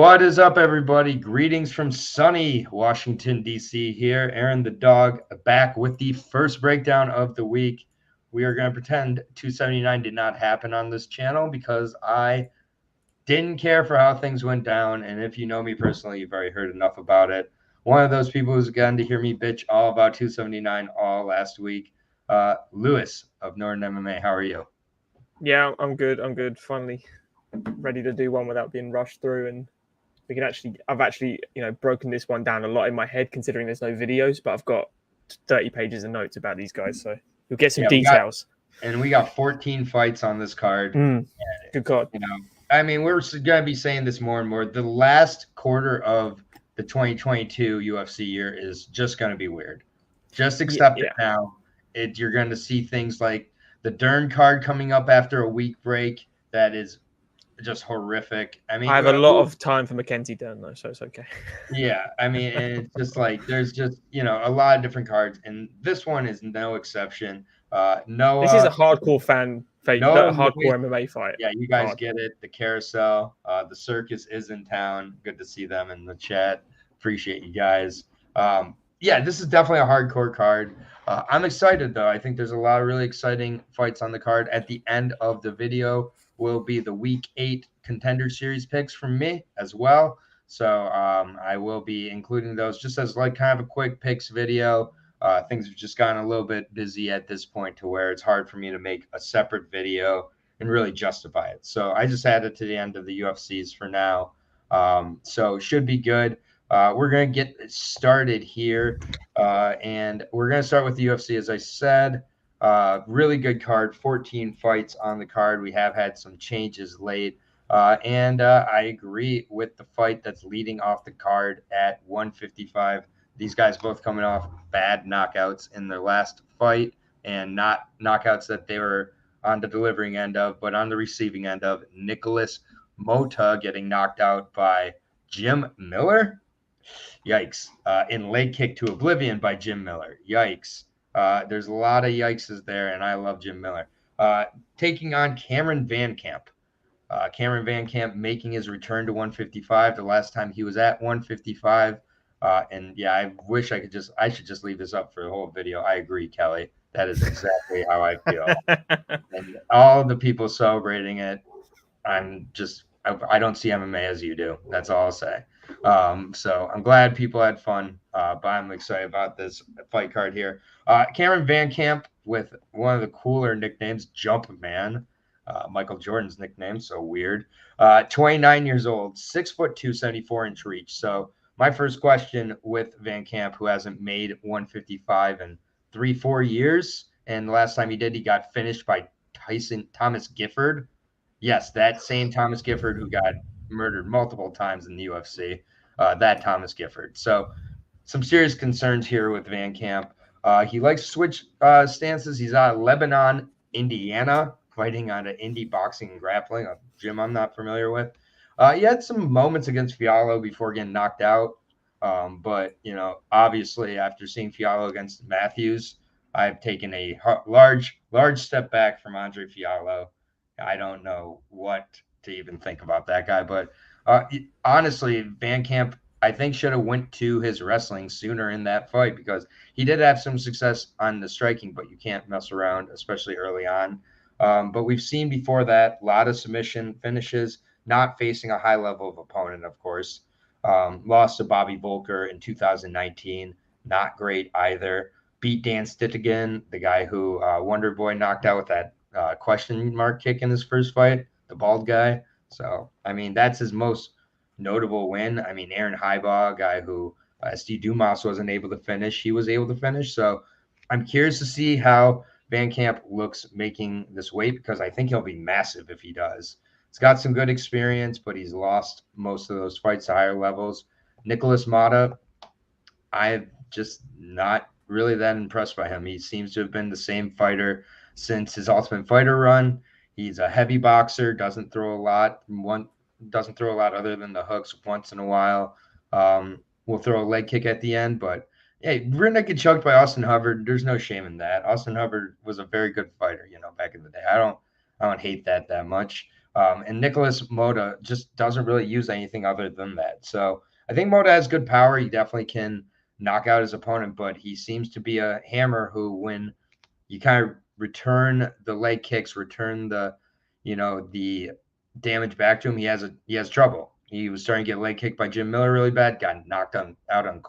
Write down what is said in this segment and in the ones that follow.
What is up, everybody? Greetings from sunny Washington, D.C. here. Aaron the dog back with the first breakdown of the week. We are going to pretend 279 did not happen on this channel because I didn't care for how things went down. And if you know me personally, you've already heard enough about it. One of those people who's gotten to hear me bitch all about 279 all last week. Lewis of Norton MMA, how are you? Yeah, I'm good. Finally ready to do one without being rushed through, and I've actually broken this one down a lot in my head, considering there's no videos, but I've got 30 pages of notes about these guys, so you'll get some details. We got 14 fights on this card. Good God. I mean, we're going to be saying this more and more. The last quarter of the 2022 UFC year is just going to be weird. Just accept it now. You're going to see things like the Dern card coming up after a week break. That is just horrific. I mean, I have a lot of time for Mackenzie Dern, though, so it's okay. Yeah, I mean, and it's just like there's just a lot of different cards, and this one is no exception. This is a hardcore fan fight, a hardcore MMA fight. Yeah, you guys get it. The carousel, the circus is in town. Good to see them in the chat. Appreciate you guys. Yeah, this is definitely a hardcore card. I'm excited though. I think there's a lot of really exciting fights on the card. At the end of the video will be the Week 8 Contender Series picks from me as well. So I will be including those just as like kind of a quick picks video. Things have just gotten a little bit busy at this point to where it's hard for me to make a separate video and really justify it. So I just added to the end of the UFCs for now. So should be good. We're going to get started here, and we're going to start with the UFC, as I said. Really good card, 14 fights on the card. We have had some changes late, and I agree with the fight that's leading off the card at 155. These guys both coming off bad knockouts in their last fight, and not knockouts that they were on the delivering end of, but on the receiving end of. Nicholas Mota getting knocked out by Jim Miller. Yikes. In leg kick to oblivion by Jim Miller. Yikes. There's a lot of yikes there, and I love Jim Miller. Taking on Cameron Van Camp. Cameron Van Camp making his return to 155. The last time he was at 155. And yeah, I wish I should just leave this up for the whole video. I agree, Kelly. That is exactly how I feel. And all the people celebrating it, I don't see MMA as you do. That's all I'll say. So I'm glad people had fun, but I'm excited about this fight card here. Cameron Van Camp with one of the cooler nicknames, Jumpman. Michael Jordan's nickname, so weird. 29 years old, 6'2", 74-inch reach. So my first question with Van Camp, who hasn't made 155 in 3-4 years, and the last time he did, he got finished by Thomas Gifford. Yes, that same Thomas Gifford who got murdered multiple times in the UFC. That Thomas Gifford. So some serious concerns here with Van Camp. He likes to switch stances. He's out of Lebanon, Indiana, fighting on an indie boxing and grappling, a gym I'm not familiar with. He had some moments against Fiallo before getting knocked out. But, obviously after seeing Fiallo against Matthews, I've taken a large step back from Andre Fiallo. I don't know what to even think about that guy. But honestly, Van Camp, I think, should have went to his wrestling sooner in that fight because he did have some success on the striking, but you can't mess around, especially early on. But we've seen before that a lot of submission finishes, not facing a high level of opponent, of course. Lost to Bobby Volker in 2019. Not great either. Beat Dan Stittigan, the guy who Wonder Boy knocked out with that question mark kick in his first fight, the bald guy. So, I mean, that's his most notable win. I mean, Aaron Highbaugh, a guy who Steve Dumas wasn't able to finish, he was able to finish. So I'm curious to see how Van Camp looks making this weight because I think he'll be massive if he does. He's got some good experience, but he's lost most of those fights to higher levels. Nicholas Mota, I'm just not really that impressed by him. He seems to have been the same fighter since his Ultimate Fighter run. He's a heavy boxer, doesn't throw a lot other than the hooks once in a while. Will throw a leg kick at the end, but hey, rear naked choked by Austin Hubbard. There's no shame in that. Austin Hubbard was a very good fighter, back in the day. I don't hate that much. And Nicholas Mota just doesn't really use anything other than that. So I think Mota has good power. He definitely can knock out his opponent, but he seems to be a hammer who, when you kind of return the leg kicks, return the damage back to him, he has trouble. He was starting to get leg kicked by Jim Miller really bad, got knocked out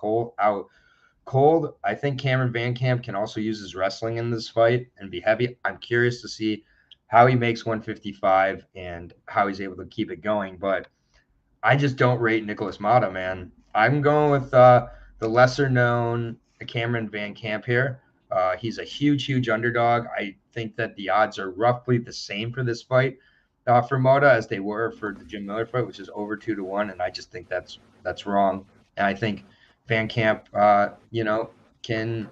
cold. I think Cameron Van Camp can also use his wrestling in this fight and be heavy. I'm curious to see how he makes 155 and how he's able to keep it going. But I just don't rate Nicholas Mata, man. I'm going with the lesser known Cameron Van Camp here. He's a huge underdog. I think that the odds are roughly the same for this fight for Mota as they were for the Jim Miller fight, which is over 2-1. And I just think that's wrong. And I think Van Camp, can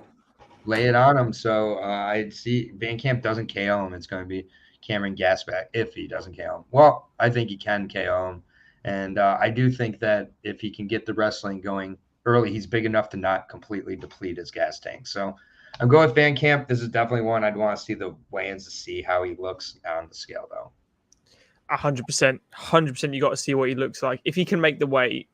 lay it on him. So I'd see Van Camp doesn't KO him. It's going to be Cameron Gasback if he doesn't KO him. Well, I think he can KO him. And I do think that if he can get the wrestling going early, he's big enough to not completely deplete his gas tank. So I'm going with Van Camp. This is definitely one I'd want to see the weigh-ins to see how he looks on the scale, though. 100%. You got to see what he looks like. If he can make the weight,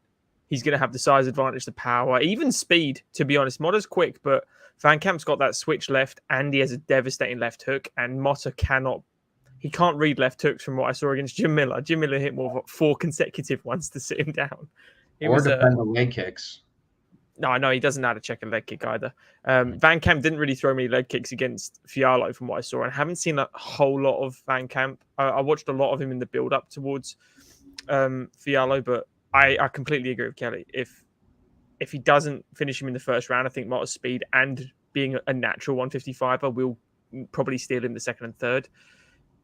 he's going to have the size advantage, the power, even speed, to be honest. Motta's quick, but Van Camp's got that switch left, and he has a devastating left hook, and Motta can't read left hooks from what I saw against Jim Miller. Jim Miller hit more 4 consecutive ones to sit him down. Or defend the leg kicks. No, I know he doesn't know how to check a leg kick either. Van Camp didn't really throw many leg kicks against Fiallo from what I saw, and I haven't seen a whole lot of Van Camp. I watched a lot of him in the build-up towards Fiallo, but I completely agree with Kelly. If he doesn't finish him in the first round, I think Motta's speed and being a natural 155er will probably steal him the second and third.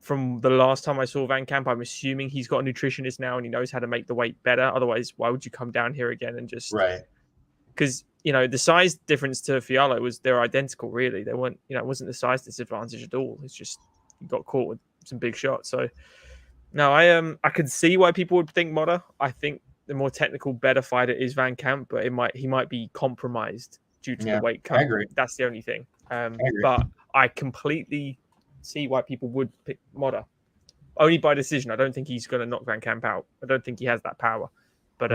From the last time I saw Van Camp, I'm assuming he's got a nutritionist now and he knows how to make the weight better. Otherwise, why would you come down here again and just... Right. Because, the size difference to Fiallo they're identical, really. They weren't, it wasn't the size disadvantage at all. It's just he got caught with some big shots. So, no, I could see why people would think Motta. I think the more technical, better fighter is Van Camp, but he might be compromised due to the weight cut. I agree. That's the only thing. But I completely see why people would pick Motta. Only by decision. I don't think he's going to knock Van Camp out. I don't think he has that power. But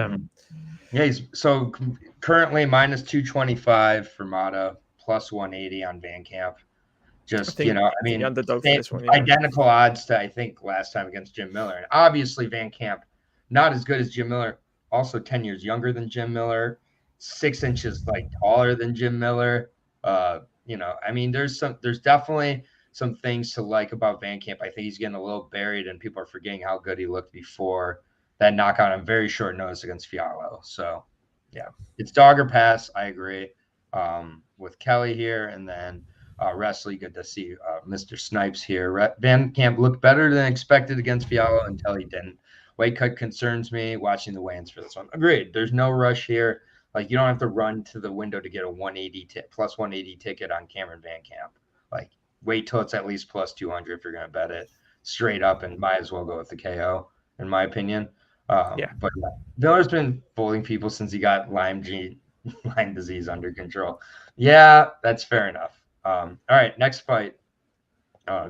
he's so currently minus 225 for Motta, plus 180 on Van Camp. Just underdog for this one, identical odds to I think last time against Jim Miller. And obviously Van Camp not as good as Jim Miller, also 10 years younger than Jim Miller, 6 inches taller than Jim Miller. There's definitely some things to like about Van Camp. I think he's getting a little buried and people are forgetting how good he looked before that knockout on very short notice against Fiallo. So yeah, it's dog or pass. I agree with Kelly here. And then Wrestling, good to see Mr. Snipes here. Van Camp looked better than expected against Fiallo until he didn't. Weight cut concerns me. Watching the weigh-ins for this one. Agreed. There's no rush here. You don't have to run to the window to get a plus 180 ticket on Cameron Van Camp. Wait till it's at least plus 200 if you're going to bet it straight up, and might as well go with the KO, in my opinion. But Miller's been fooling people since he got Lyme disease under control. Yeah, that's fair enough. All right, next fight.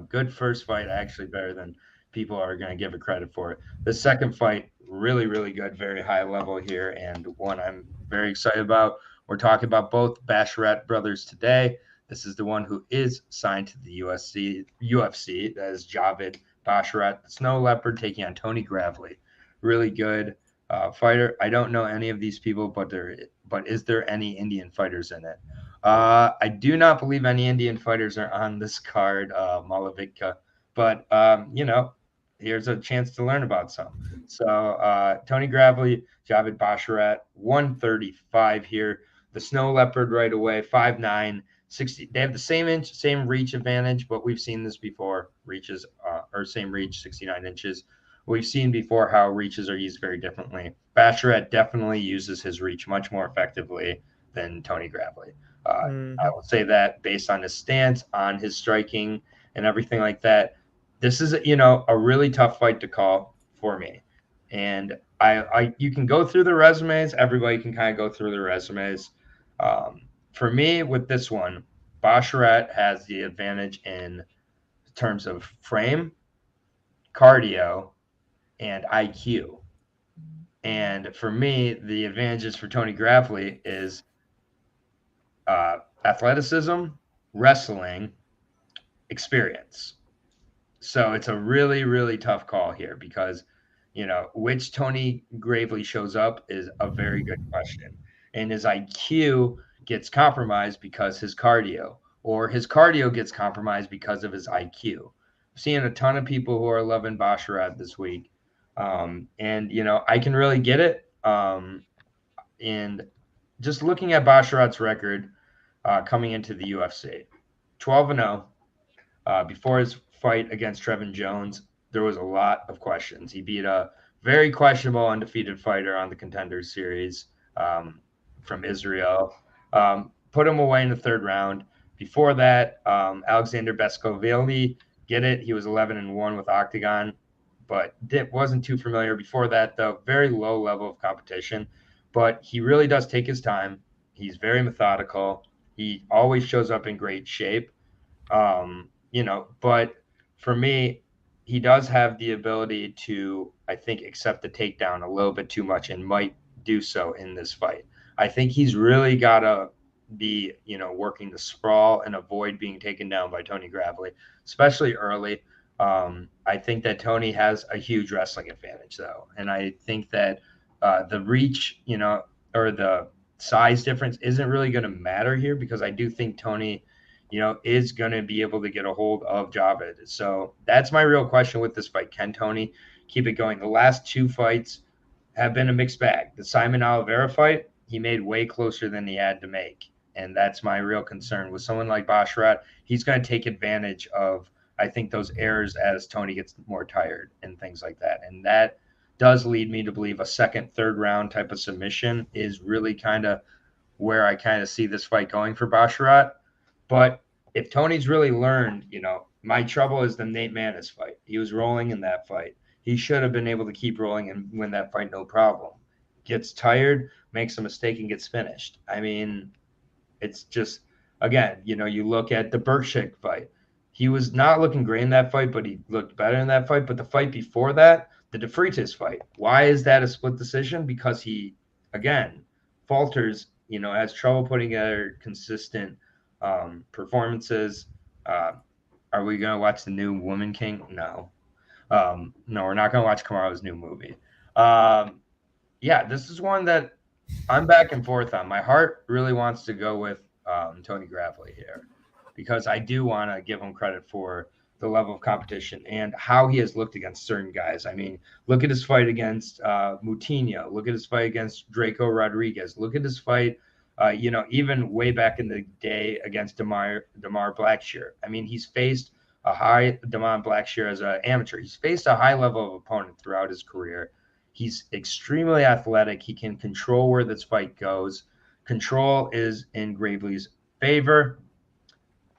Good first fight, actually better than people are going to give it credit for. The second fight, really, really good, very high level here, and one I'm very excited about. We're talking about both Basharat brothers today. This is the one who is signed to the UFC. That is Javid Basharat, the Snow Leopard, taking on Tony Gravely. Really good fighter. I don't know any of these people, but is there any Indian fighters in it? I do not believe any Indian fighters are on this card, Malavitka. But, here's a chance to learn about some. So Tony Gravely, Javid Basharat, 135 here. The Snow Leopard right away, 5'9", 60. They have the same reach advantage, but we've seen this before. Reaches same reach, 69 inches. We've seen before how reaches are used very differently. Basharat definitely uses his reach much more effectively than Tony Gravely. I will say that based on his stance, on his striking, and everything like that. This is a really tough fight to call for me. And you can go through the resumes. Everybody can kind of go through the resumes. For me, with this one, Basharat has the advantage in terms of frame, cardio, and IQ. And for me, the advantages for Tony Gravely is athleticism, wrestling, experience. So it's a really, really tough call here because, which Tony Gravely shows up is a very good question. And his IQ gets compromised because his cardio, or his cardio gets compromised because of his IQ. I'm seeing a ton of people who are loving Basharat this week. And, I can really get it. And just looking at Basharat's record coming into the UFC, 12-0. Before his fight against Trevin Jones, there was a lot of questions. He beat a very questionable undefeated fighter on the Contender Series from Israel. Put him away in the third round. Before that, Alexander Beskovili, get it? He was 11-1 with Octagon, but wasn't too familiar. Before that, though, very low level of competition. But he really does take his time. He's very methodical. He always shows up in great shape. But for me, he does have the ability to, I think, accept the takedown a little bit too much and might do so in this fight. I think he's really got to be, working the sprawl and avoid being taken down by Tony Gravely, especially early. I think that Tony has a huge wrestling advantage, though. And I think that the reach, or the size difference isn't really going to matter here because I do think Tony – is going to be able to get a hold of Javid. So that's my real question with this fight. Can Tony keep it going? The last two fights have been a mixed bag. The Simon Oliveira fight, he made way closer than he had to make. And that's my real concern. With someone like Basharat, he's going to take advantage of, I think, those errors as Tony gets more tired and things like that. And that does lead me to believe a second, third round type of submission is really kind of where I kind of see this fight going for Basharat. But if Tony's really learned, my trouble is the Nate Maness fight. He was rolling in that fight. He should have been able to keep rolling and win that fight, no problem. Gets tired, makes a mistake, and gets finished. I mean, it's just, again, you look at the Berkshire fight. He was not looking great in that fight, but he looked better in that fight. But the fight before that, the De Freitas fight, why is that a split decision? Because he, again, falters, has trouble putting together consistent performances. Are we going to watch the new Woman King? No. No, we're not going to watch Kamaru's new movie. This is one that I'm back and forth on. My heart really wants to go with Tony Gravely here because I do want to give him credit for the level of competition and how he has looked against certain guys. I mean, look at his fight against Moutinho. Look at his fight against Gregory Rodriguez. Look at his fight even way back in the day against Damar Blackshear. I mean, he's faced a high Damar Blackshear as an amateur. He's faced a high level of opponent throughout his career. He's extremely athletic. He can control where this fight goes. Control is in Gravely's favor.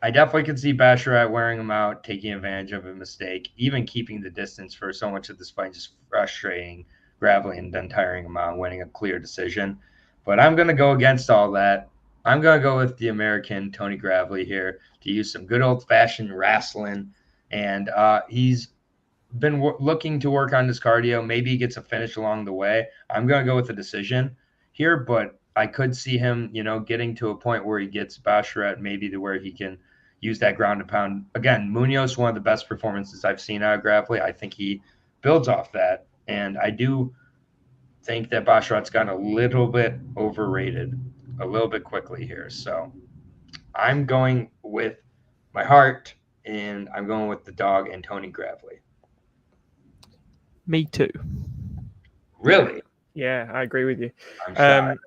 I definitely can see Basharat wearing him out, taking advantage of a mistake, even keeping the distance for so much of this fight, just frustrating Gravely and then tiring him out and winning a clear decision. But I'm going to go against all that. I'm going to go with the American Tony Gravely here to use some good old-fashioned wrestling. And he's been looking to work on his cardio. Maybe he gets a finish along the way. I'm going to go with a decision here, but I could see him, getting to a point where he gets Basharat maybe to where he can use that ground and pound. Again, Munoz, one of the best performances I've seen out of Gravely. I think he builds off that. And I do think that Basharat's gotten a little bit overrated a little bit quickly here. So I'm going with my heart, and I'm going with the dog and Tony Gravely. Me too. Really? Yeah, I agree with you. I'm shocked.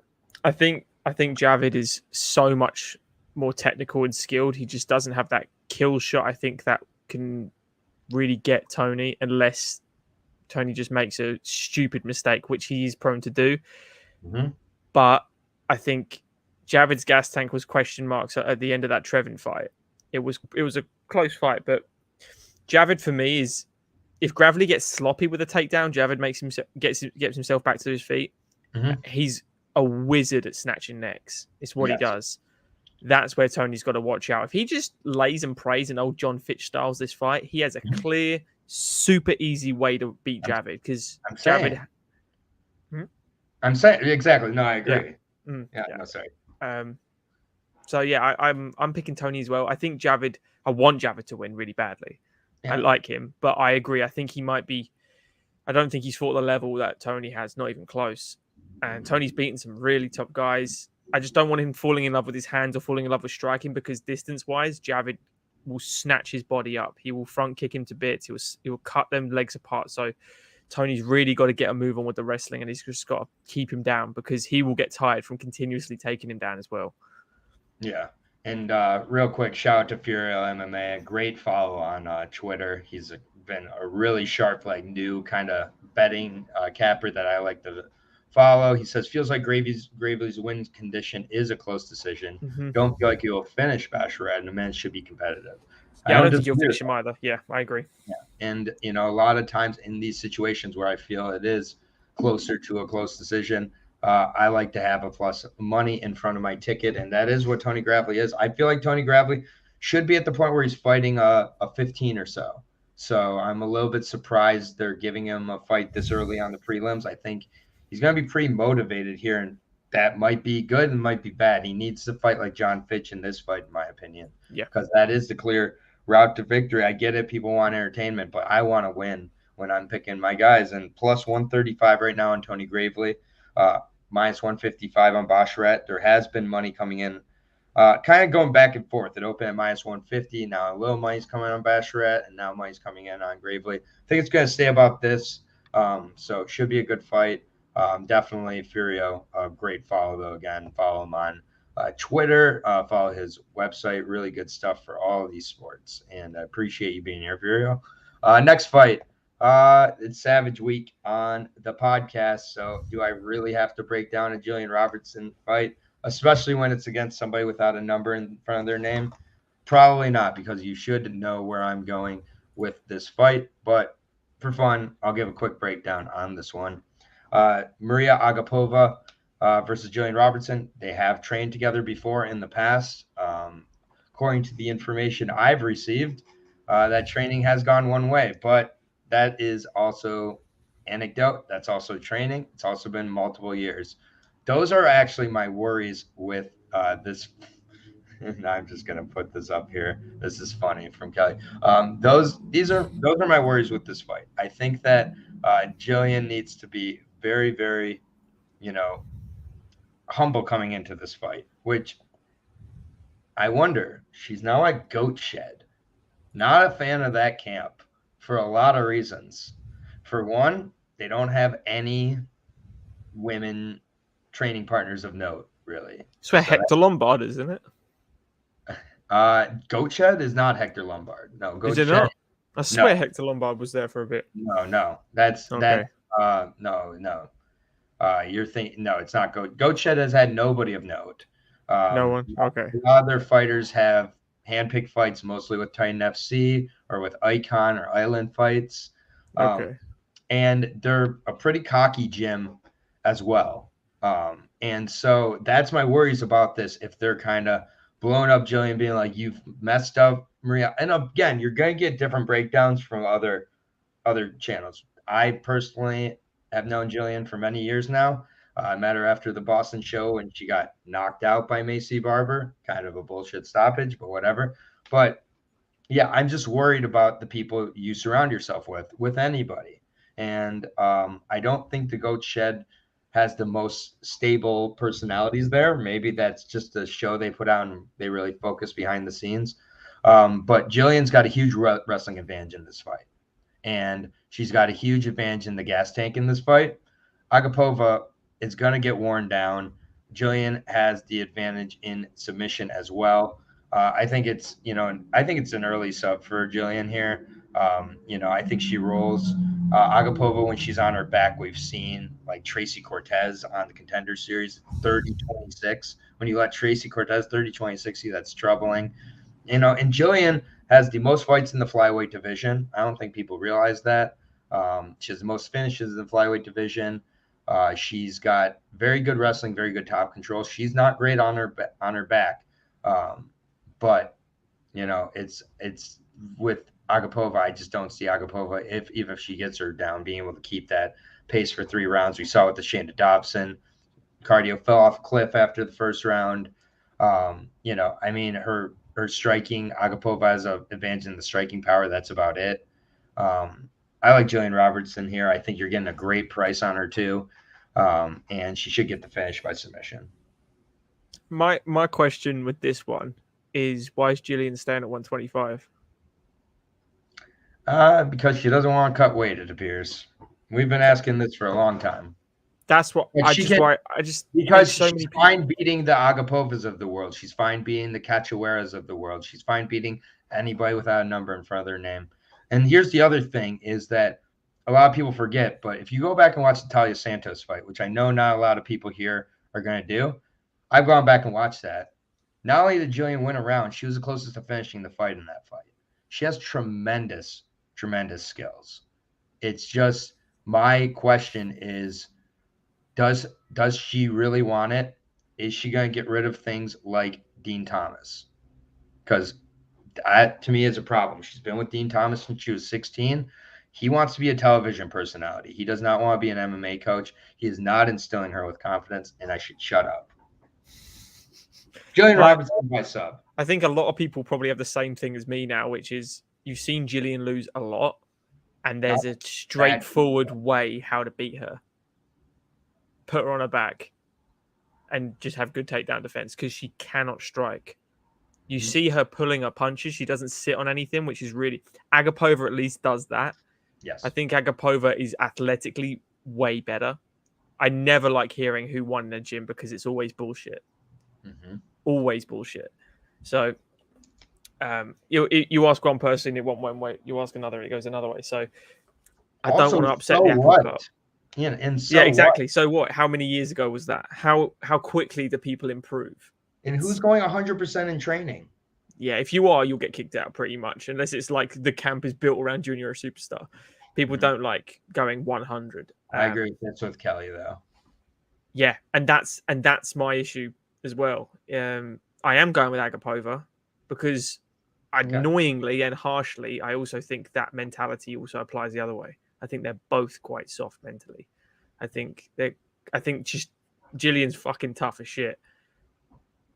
I think Javid is so much more technical and skilled. He just doesn't have that kill shot. I think that can really get Tony unless Tony just makes a stupid mistake, which he is prone to do. Mm-hmm. But I think Javid's gas tank was question marks at the end of that Trevin fight. It was a close fight, but Javid for me is, if Gravely gets sloppy with a takedown, Javid gets himself back to his feet. Mm-hmm. He's a wizard at snatching necks. It's what he does. That's where Tony's got to watch out. If he just lays and prays and old John Fitch styles this fight, he has a clear super easy way to beat Javid because Javid. I'm saying exactly. No, I agree. Yeah. No, sorry. So yeah, I'm picking Tony as well. I think Javid. I want Javid to win really badly. Yeah. I like him, but I agree. I think he might be. I don't think he's fought the level that Tony has, not even close. And Tony's beaten some really top guys. I just don't want him falling in love with his hands or falling in love with striking because distance-wise, Javid will snatch his body up. He will front kick him to bits. He will cut them legs apart. So Tony's really got to get a move on with the wrestling, and he's just got to keep him down because he will get tired from continuously taking him down as well. Yeah. And real quick, shout out to Furio MMA. A great follow on Twitter. He's been a really sharp, like new kind of betting capper that I like to follow. He says, feels like Gravely's win condition is a close decision. Mm-hmm. Don't feel like he'll finish Basharat, and the man should be competitive. Yeah, I don't think he'll finish him either. Yeah, I agree. Yeah. And, you know, a lot of times in these situations where I feel it is closer to a close decision, I like to have a plus money in front of my ticket, and that is what Tony Gravely is. I feel like Tony Gravely should be at the point where he's fighting a 15 or so. So I'm a little bit surprised they're giving him a fight this early on the prelims. I think he's going to be pretty motivated here, and that might be good and might be bad. He needs to fight like John Fitch in this fight, in my opinion. Yeah, because that is the clear route to victory. I get it. People want entertainment, but I want to win when I'm picking my guys. And plus 135 right now on Tony Gravely, minus 155 on Basharat. There has been money coming in, kind of going back and forth. It opened at minus 150. Now a little money's coming on Basharat, and now money's coming in on Gravely. I think it's going to stay about this. So it should be a good fight. Definitely Furio, a great follow though. Again, follow him on Twitter, follow his website. Really good stuff for all of these sports. And I appreciate you being here, Furio. Next fight. It's Savage Week on the podcast. So do I really have to break down a Julian Robertson fight, especially when it's against somebody without a number in front of their name? Probably not, because you should know where I'm going with this fight. But for fun, I'll give a quick breakdown on this one. Maria Agapova versus Julian Robertson. They have trained together before in the past. According to the information I've received, that training has gone one way, but that is also anecdote. That's also training. It's also been multiple years. Those are actually my worries with this. And I'm just gonna put this up here. This is funny from Kelly. Those are my worries with this fight. I think that Jillian needs to be very, very, humble coming into this fight. Which I wonder. She's now at Goat Shed. Not a fan of that camp for a lot of reasons. For one, they don't have any women training partners of note, really. It's where Hector Lombard is, isn't it? Goat Shed is not Hector Lombard. No, Goat Is it Shed. not? I swear Hector Lombard was there for a bit. No. That's okay. No. You're thinking no, it's not Goat. Goat Shed has had nobody of note. No one. Okay. A lot of their fighters have handpicked fights, mostly with Titan FC or with Icon or Island Fights. Okay. And they're a pretty cocky gym as well. And so that's my worries about this. If they're kind of blowing up Jillian, being like, you've messed up, Maria. And again, you're going to get different breakdowns from other channels. I personally have known Jillian for many years now. I met her after the Boston show when she got knocked out by Macy Barber. Kind of a bullshit stoppage, but whatever. But yeah, I'm just worried about the people you surround yourself with anybody. And I don't think the Goat Shed has the most stable personalities there. Maybe that's just a show they put out and they really focus behind the scenes. But Jillian's got a huge wrestling advantage in this fight. And she's got a huge advantage in the gas tank in this fight. Agapova is going to get worn down. Jillian has the advantage in submission as well. I think it's an early sub for Jillian here. I think she rolls. Agapova, when she's on her back, we've seen like Tracy Cortez on the Contender Series, 30-26. When you let Tracy Cortez 30-26, that's troubling. And Jillian has the most fights in the flyweight division. I don't think people realize that. She has the most finishes in the flyweight division. She's got very good wrestling, very good top control. She's not great on her back, but it's with Agapova, I just don't see Agapova, even if she gets her down, being able to keep that pace for 3 rounds. We saw with the Shanda Dobson. Cardio fell off a cliff after the first round. I mean, her striking, Agapova has an advantage in the striking power. That's about it. I like Julian Robertson here. I think you're getting a great price on her too, and she should get the finish by submission. My question with this one is, why is Jillian staying at 125? Because she doesn't want to cut weight, it appears. We've been asking this for a long time. That's what because she's fine beating the Agapovas of the world. She's fine beating the Cachoeiras of the world. She's fine beating anybody without a number in front of their name. And here's the other thing is that a lot of people forget, but if you go back and watch the Talia Santos fight, which I know not a lot of people here are going to do, I've gone back and watched that. Not only did Jillian win a round, she was the closest to finishing the fight in that fight. She has tremendous, tremendous skills. It's just, my question is, does she really want it? Is she going to get rid of things like Dean Thomas? Because that, to me, is a problem. She's been with Dean Thomas since she was 16. He wants to be a television personality. He does not want to be an MMA coach. He is not instilling her with confidence, and I should shut up. Julian Robertson by sub. I think a lot of people probably have the same thing as me now, which is you've seen Jillian lose a lot, and there's a straightforward way how to beat her. Put her on her back and just have good takedown defense, because she cannot strike. You see her pulling her punches. She doesn't sit on anything, which is really... Agapova at least does that. Yes. I think Agapova is athletically way better. I never like hearing who won in the gym, because it's always bullshit. Mm-hmm. Always bullshit. So you ask one person, it went one way. You ask another, it goes another way. So I don't want to upset the apple cart. Yeah, exactly. What? So what? How many years ago was that? How quickly do people improve? And who's going 100% in training? Yeah, if you are, you'll get kicked out pretty much, unless it's like the camp is built around you and you're a superstar. People don't like going 100. I agree with Kelly though. Yeah, and that's my issue as well. I am going with Agapova because annoyingly and harshly, I also think that mentality also applies the other way. I think they're both quite soft mentally. I think just Jillian's fucking tough as shit,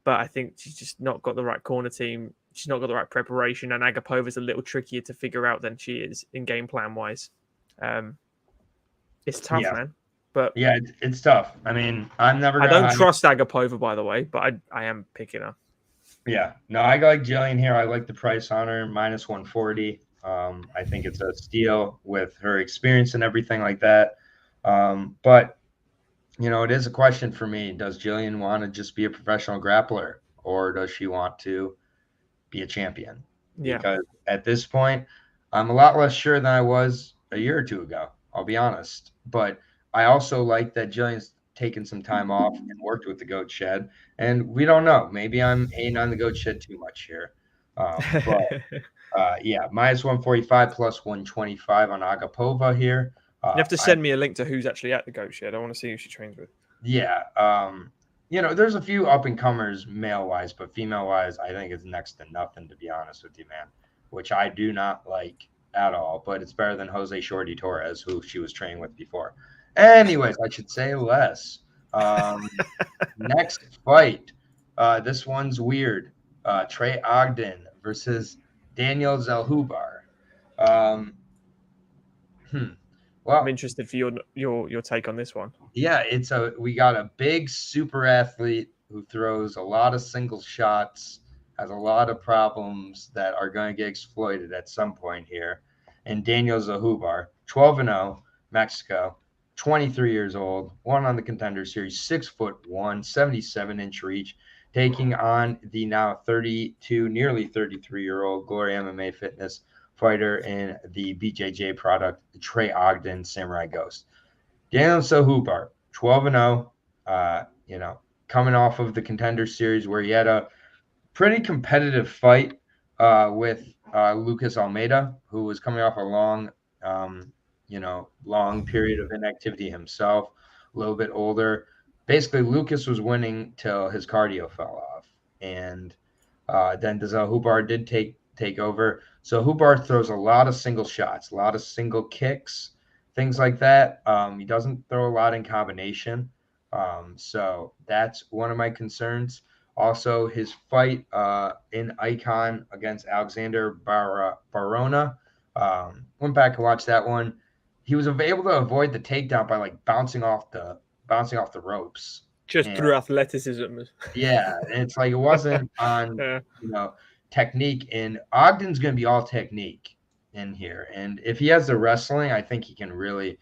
but I think she's just not got the right corner team. She's not got the right preparation, and Agapova's a little trickier to figure out than she is in game plan wise. It's tough, man. But yeah, it's tough. I mean, I don't trust Agapova, by the way, but I am picking her. Yeah, no, I like Jillian here. I like the price on her, minus 140. I think it's a steal with her experience and everything like that. But, it is a question for me. Does Jillian want to just be a professional grappler, or does she want to be a champion? Yeah. Because at this point, I'm a lot less sure than I was a year or two ago. I'll be honest. But I also like that Jillian's taken some time off and worked with the Goat Shed. And we don't know. Maybe I'm hating on the Goat Shed too much here. Yeah, minus 145 plus 125 on Agapova here. You have to send me a link to who's actually at the Goat Shed. I want to see who she trains with. Yeah. There's a few up-and-comers male-wise, but female-wise, I think it's next to nothing, to be honest with you, man, which I do not like at all, but it's better than Jose Shorty Torres, who she was training with before. Anyways, I should say less. Next fight. This one's weird. Trey Ogden versus Daniel Zellhubar. Well, I'm interested for your take on this one. Yeah, we got a big super athlete who throws a lot of single shots, has a lot of problems that are going to get exploited at some point here. And Daniel Zahubar, 12-0, Mexico, 23 years old, won on the Contender Series, 6'1", 77-inch reach, taking on the now 32, nearly 33-year-old Glory MMA Fitness fighter in the BJJ product, Trey Ogden, Samurai Ghost. Daniel Zahubar, 12-0, coming off of the Contender Series where he had a pretty competitive fight with Lucas Almeida, who was coming off a long period of inactivity himself, a little bit older. Basically, Lucas was winning till his cardio fell off. And then Zahubar did take take over. So Zahubar throws a lot of single shots, a lot of single kicks, things like that. He doesn't throw a lot in combination. So that's one of my concerns. Also, his fight in Icon against Alexander Barona. Went back and watched that one. He was able to avoid the takedown by like bouncing off the ropes. Just through athleticism. Yeah, and it's like it wasn't on technique. And Ogden's going to be all technique in here. And if he has the wrestling, I think he can really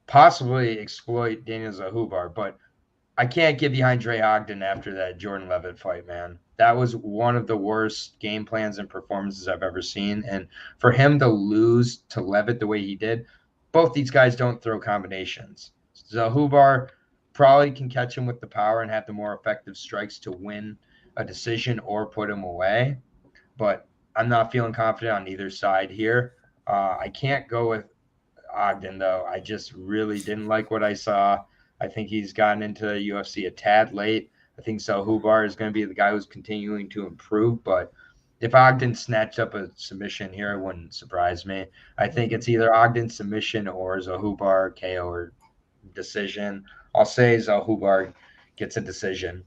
possibly exploit Daniel Zahubar. But I can't get behind Trey Ogden after that Jordan Levitt fight, man. That was one of the worst game plans and performances I've ever seen. And for him to lose to Levitt the way he did, both these guys don't throw combinations. Zahubar probably can catch him with the power and have the more effective strikes to win a decision or put him away. But I'm not feeling confident on either side here. I can't go with Ogden, though. I just really didn't like what I saw. I think he's gotten into UFC a tad late. I think Zellhubar is going to be the guy who's continuing to improve. But if Ogden snatched up a submission here, it wouldn't surprise me. I think it's either Ogden submission or Zellhubar KO or decision. I'll say Zellhubar gets a decision,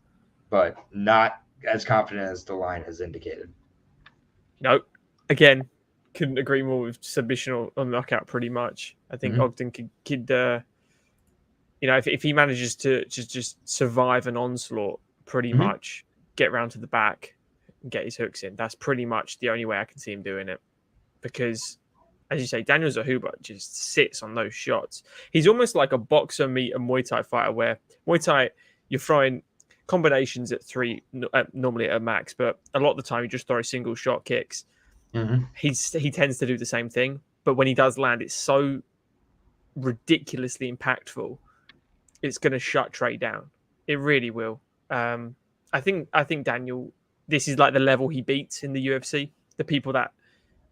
but not as confident as the line has indicated. No, again, couldn't agree more with submission or knockout pretty much. I think Ogden could if he manages to just survive an onslaught, pretty much get round to the back and get his hooks in. That's pretty much the only way I can see him doing it. Because, as you say, Daniel Zahubar just sits on those shots. He's almost like a boxer meet a Muay Thai fighter, where Muay Thai, you're throwing combinations at three, normally at a max, but a lot of the time you just throw single shot kicks. He tends to do the same thing, but when he does land, it's so ridiculously impactful. It's going to shut Trey down. It really will. I think Daniel, this is like the level he beats in the UFC. The people that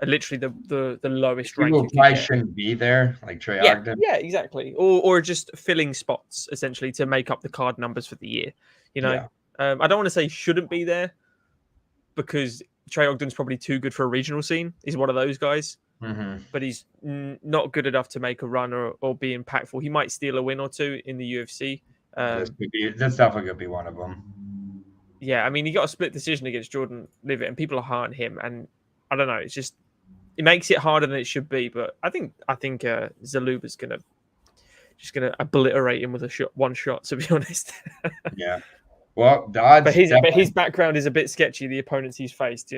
are literally the lowest rank. People probably shouldn't be there, like Trey Ogden. Yeah, exactly. Or just filling spots, essentially, to make up the card numbers for the year. I don't want to say shouldn't be there, because Trey Ogden's probably too good for a regional scene. He's one of those guys. But he's not good enough to make a run or be impactful. He might steal a win or two in the UFC. That's definitely going to be one of them. Yeah, I mean, he got a split decision against Jordan Levitt, and people are hard on him. And I don't know, it makes it harder than it should be. But I think Zellhubar's gonna obliterate him with one shot. To be honest. Yeah. Well, the odds. But his background is a bit sketchy. The opponents he's faced,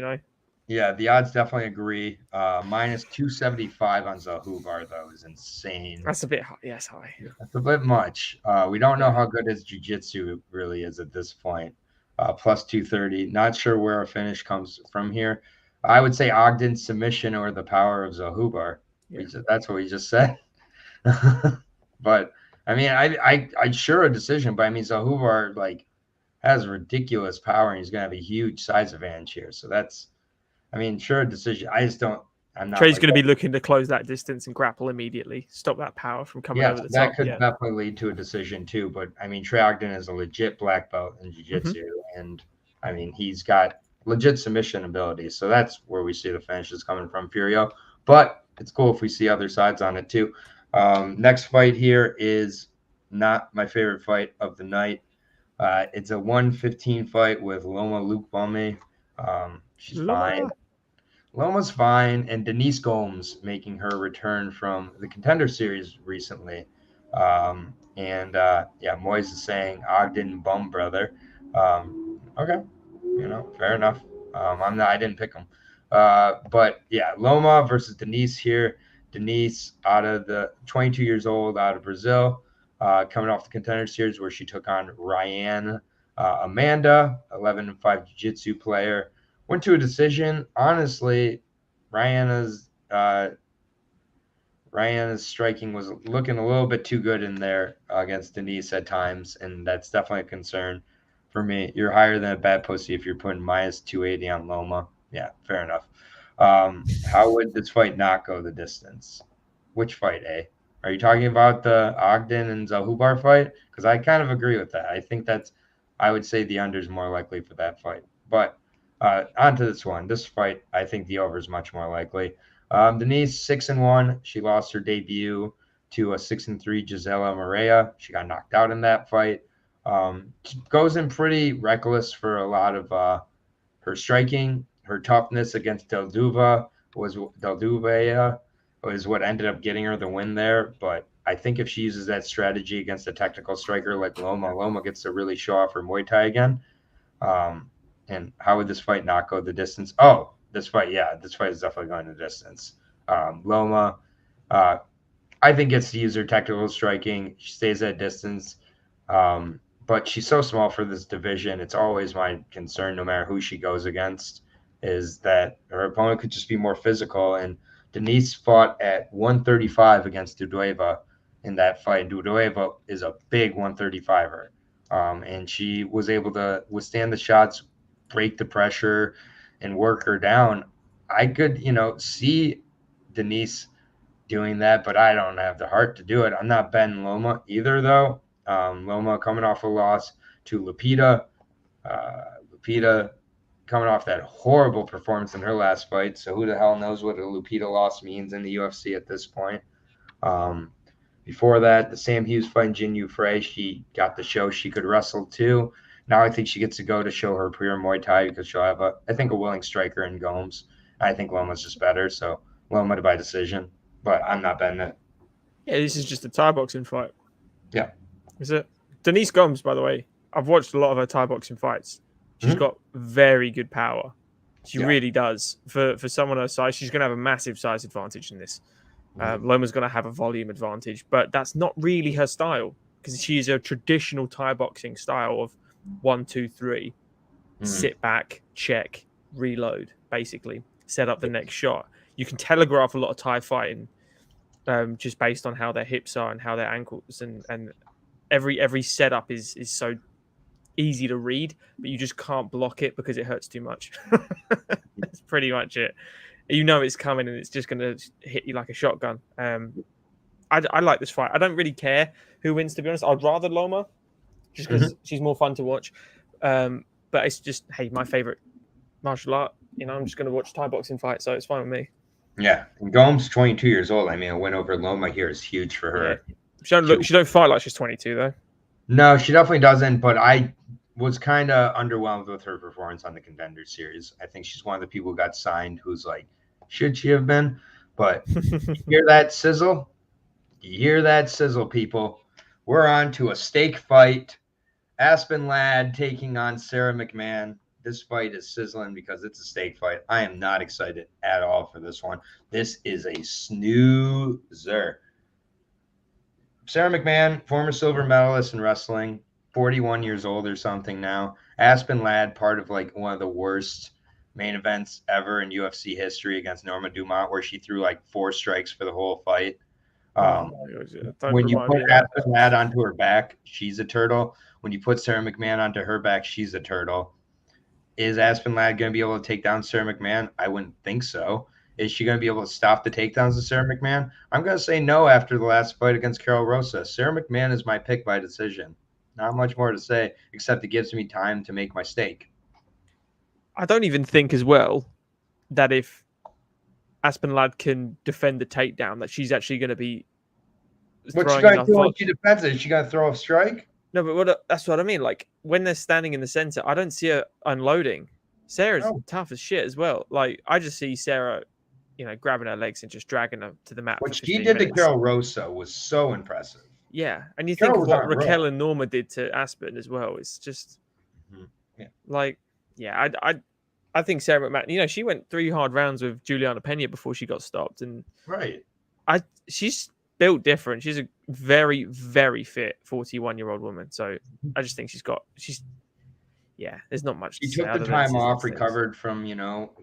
Yeah, the odds definitely agree. Minus 275 on Zahubar, though, is insane. That's a bit high. Yes, high. That's a bit much. We don't know how good his jiu-jitsu really is at this point. Plus 230. Not sure where a finish comes from here. I would say Ogden submission or the power of Zahubar. Yeah. That's what we just said. But, I mean, I'd sure a decision. But, I mean, Zahubar, has ridiculous power, and he's going to have a huge size advantage here. So that's... I mean, sure, a decision. I just don't. I'm not. Trey's going to be looking to close that distance and grapple immediately. Stop that power from coming over the top. That could definitely lead to a decision too. But I mean, Trey Ogden is a legit black belt in jiu-jitsu, and I mean, he's got legit submission ability. So that's where we see the finishes coming from, Furio. But it's cool if we see other sides on it too. Next fight here is not my favorite fight of the night. It's a 115 fight with Loma Lookbomi. She's fine. Loma's fine, and Denise Gomes making her return from the Contender Series recently. Moise is saying Ogden bum brother. Okay, fair enough. I didn't pick him. But yeah, Loma versus Denise here. Denise, out of the 22 years old, out of Brazil, coming off the Contender Series where she took on Ryan Amanda, 11-5 jiu-jitsu player. Went to a decision. Honestly, Ryan's striking was looking a little bit too good in there against Denise at times, and that's definitely a concern for me. You're higher than a bad pussy if you're putting minus 280 on Loma. Yeah, fair enough. How would this fight not go the distance? Which fight, eh? Are you talking about the Ogden and Zahubar fight? Because I kind of agree with that. I think I would say the under is more likely for that fight. But On to this one. This fight, I think the over is much more likely. Denise 6-1. She lost her debut to a 6-3 Gisela Morea. She got knocked out in that fight. Goes in pretty reckless for a lot of her striking. Her toughness against Delduvea was what ended up getting her the win there. But I think if she uses that strategy against a technical striker like Loma gets to really show off her Muay Thai again. And how would this fight not go the distance? Oh, this fight is definitely going the distance. Loma, I think gets to use her technical striking. She stays at distance. But she's so small for this division. It's always my concern, no matter who she goes against, is that her opponent could just be more physical. And Denise fought at 135 against Dudueva in that fight. Dudueva is a big 135er. And she was able to withstand the shots, break the pressure, and work her down. I could, see Denise doing that, but I don't have the heart to do it. I'm not betting Loma either, though. Loma coming off a loss to Lupita. Lupita coming off that horrible performance in her last fight. So who the hell knows what a Lupita loss means in the UFC at this point. Before that, the Sam Hughes fight, Jinyu Frey, she got to show she could wrestle too. Now I think she gets to go to show her pure Muay Thai because she'll have, I think, a willing striker in Gomes. I think Loma's just better, so Loma by decision. But I'm not betting it. Yeah, this is just a Thai boxing fight. Yeah. Is it? Denise Gomes, by the way, I've watched a lot of her Thai boxing fights. She's got very good power. She really does. For someone her size, she's going to have a massive size advantage in this. Loma's going to have a volume advantage, but that's not really her style because she's a traditional Thai boxing style of 1, 2, 3, sit back, check, reload, basically set up the next shot. You can telegraph a lot of Thai fighting just based on how their hips are and how their ankles and every setup is so easy to read, but you just can't block it because it hurts too much. That's pretty much it. You know it's coming and it's just going to hit you like a shotgun. I like this fight. I don't really care who wins, to be honest. I'd rather Loma just because she's more fun to watch. But it's just, hey, my favorite martial art. I'm just going to watch Thai boxing fight, so it's fine with me. Yeah, and Gomes, 22 years old. I mean, a win over Loma here is huge for her. Yeah. She don't fight like she's 22 though. No, she definitely doesn't. But I was kind of underwhelmed with her performance on the Contender Series. I think she's one of the people who got signed who's like, should she have been? But you hear that sizzle? You hear that sizzle, people? We're on to a steak fight. Aspen Ladd taking on Sarah McMahon. This fight is sizzling because it's a steak fight. I am not excited at all for this one. This is a snoozer. Sarah McMahon, former silver medalist in wrestling, 41 years old or something now. Aspen Ladd, part of like one of the worst main events ever in UFC history against Norma Dumont, where she threw like 4 strikes for the whole fight. When you put Aspen Ladd onto her back, she's a turtle. When you put Sarah McMahon onto her back, she's a turtle. Is Aspen Ladd going to be able to take down Sarah McMahon? I wouldn't think so. Is she going to be able to stop the takedowns of Sarah McMahon? I'm going to say no after the last fight against Carol Rosa. Sarah McMahon is my pick by decision. Not much more to say, except it gives me time to make my steak. I don't even think as well that if Aspen Ladd can defend the takedown, that she's actually going to be. What's she going to do when she defends it? Is she going to throw a strike? No, but that's what I mean. Like when they're standing in the center, I don't see her unloading. Sarah's tough as shit as well. Like I just see Sarah, grabbing her legs and just dragging her to the mat. What she did to Carol Rosa was so impressive. Yeah, and you think of what Raquel and Norma did to Aspen as well. It's just I think Sarah McMahon. She went 3 hard rounds with Juliana Pena before she got stopped, and she's built different. She's a very, very fit 41-year-old woman. So I just think there's not much. She took the time off, recovered from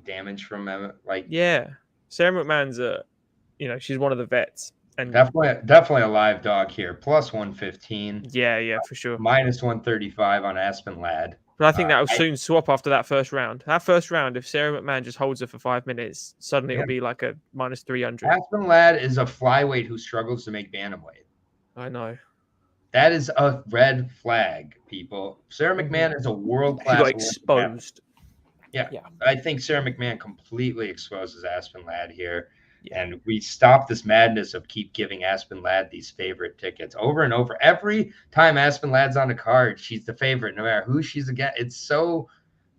damage from Sarah McMahon's she's one of the vets. And definitely a live dog here. Plus 115. Yeah, for sure. Minus 135 on Aspen Ladd. But I think that will soon swap after that first round. That first round, if Sarah McMahon just holds her for 5 minutes, suddenly it'll be like a minus 300. Aspen Ladd is a flyweight who struggles to make bantamweight. I know. That is a red flag, people. Sarah McMahon is a world-class. She got exposed. Yeah. Yeah. I think Sarah McMahon completely exposes Aspen Ladd here. Yeah. And we stop this madness of keep giving Aspen Ladd these favorite tickets over and over. Every time Aspen Ladd's on the card, she's the favorite, no matter who she's against. It's so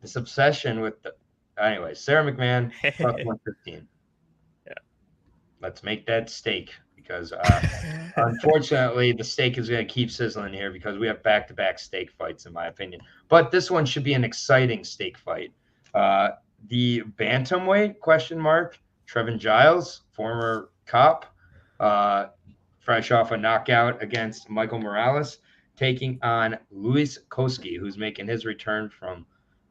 this obsession with the. Anyway, Sarah McMahon plus 115. Yeah. Let's make that steak because unfortunately the steak is going to keep sizzling here because we have back-to-back steak fights, in my opinion. But this one should be an exciting steak fight. The bantamweight question mark. Trevin Giles, former cop, fresh off a knockout against Michael Morales, taking on Luis Koski, who's making his return from,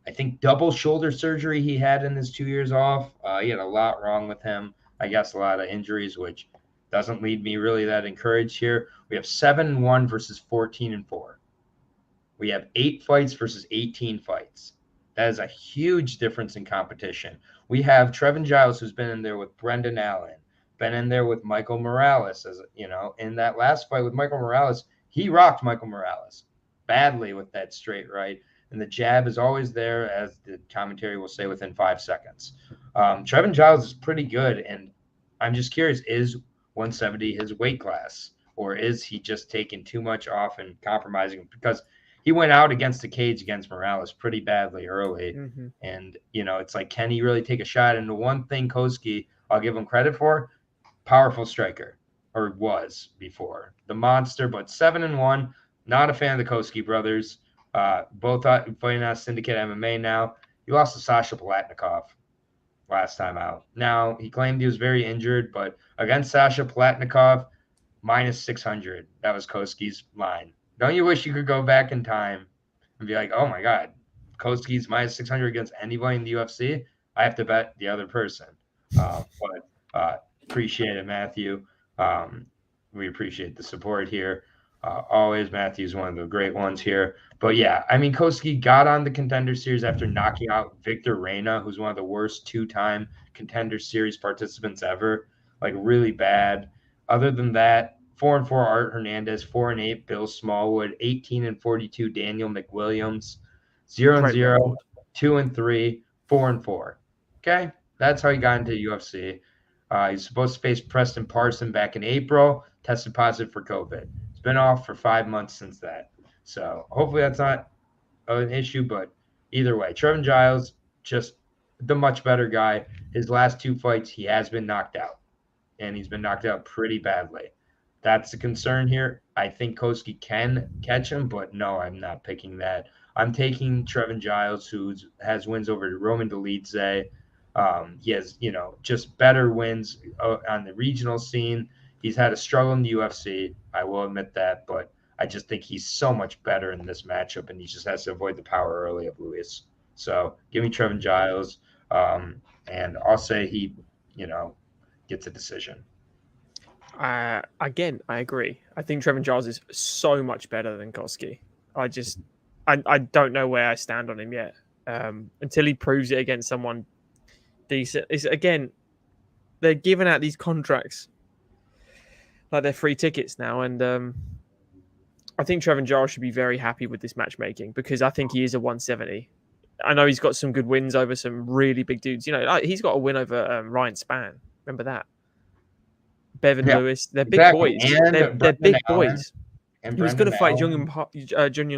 I think, double shoulder surgery he had in his 2 years off. He had a lot wrong with him. I guess a lot of injuries, which doesn't lead me really that encouraged here. We have 7-1 versus 14-4. We have 8 fights versus 18 fights. That is a huge difference in competition. We have Trevin Giles, who's been in there with Brendan Allen, been in there with Michael Morales. As you know, in that last fight with Michael Morales, he rocked Michael Morales badly with that straight right. And the jab is always there, as the commentary will say, within 5 seconds. Trevin Giles is pretty good. And I'm just curious, is 170 his weight class? Or is he just taking too much off and compromising? Because he went out against the cage against Morales pretty badly early. Mm-hmm. And, it's like, can he really take a shot? And the one thing Koski, I'll give him credit for, powerful striker, or was before. The monster, but 7-1. Not a fan of the Koski brothers. Both fighting out Syndicate MMA now. He lost to Sasha Palatnikov last time out. Now, he claimed he was very injured, but against Sasha Palatnikov, minus 600. That was Koski's line. Don't you wish you could go back in time and be like, oh my God, Koski's minus 600 against anybody in the UFC? I have to bet the other person. But appreciate it, Matthew. We appreciate the support here. Always, Matthew's one of the great ones here. But yeah, I mean, Koski got on the Contender Series after knocking out Victor Reina, who's one of the worst 2-time Contender Series participants ever. Like, really bad. Other than that, 4-4 Art Hernandez, 4-8 Bill Smallwood, 18-42 Daniel McWilliams, 0-0, 2-3, 4-4. Okay, that's how he got into UFC. He's supposed to face Preston Parson back in April, tested positive for COVID. He's been off for 5 months since that. So hopefully that's not an issue, but either way, Trevin Giles, just the much better guy. His last 2 fights, he has been knocked out, and he's been knocked out pretty badly. That's a concern here. I think Koski can catch him, but no, I'm not picking that. I'm taking Trevin Giles, who has wins over Roman Dolidze. He has, just better wins on the regional scene. He's had a struggle in the UFC. I will admit that, but I just think he's so much better in this matchup, and he just has to avoid the power early of Luis. So give me Trevin Giles, and I'll say he, gets a decision. Again, I agree. I think Trevin Giles is so much better than Koski. I don't know where I stand on him yet. Until he proves it against someone decent. Again, they're giving out these contracts like they're free tickets now, and I think Trevin Giles should be very happy with this matchmaking because I think he is a 170. I know he's got some good wins over some really big dudes. He's got a win over Ryan Spann. Remember that? Bevan Lewis. They're big boys. They're big boys. He was going to fight Jung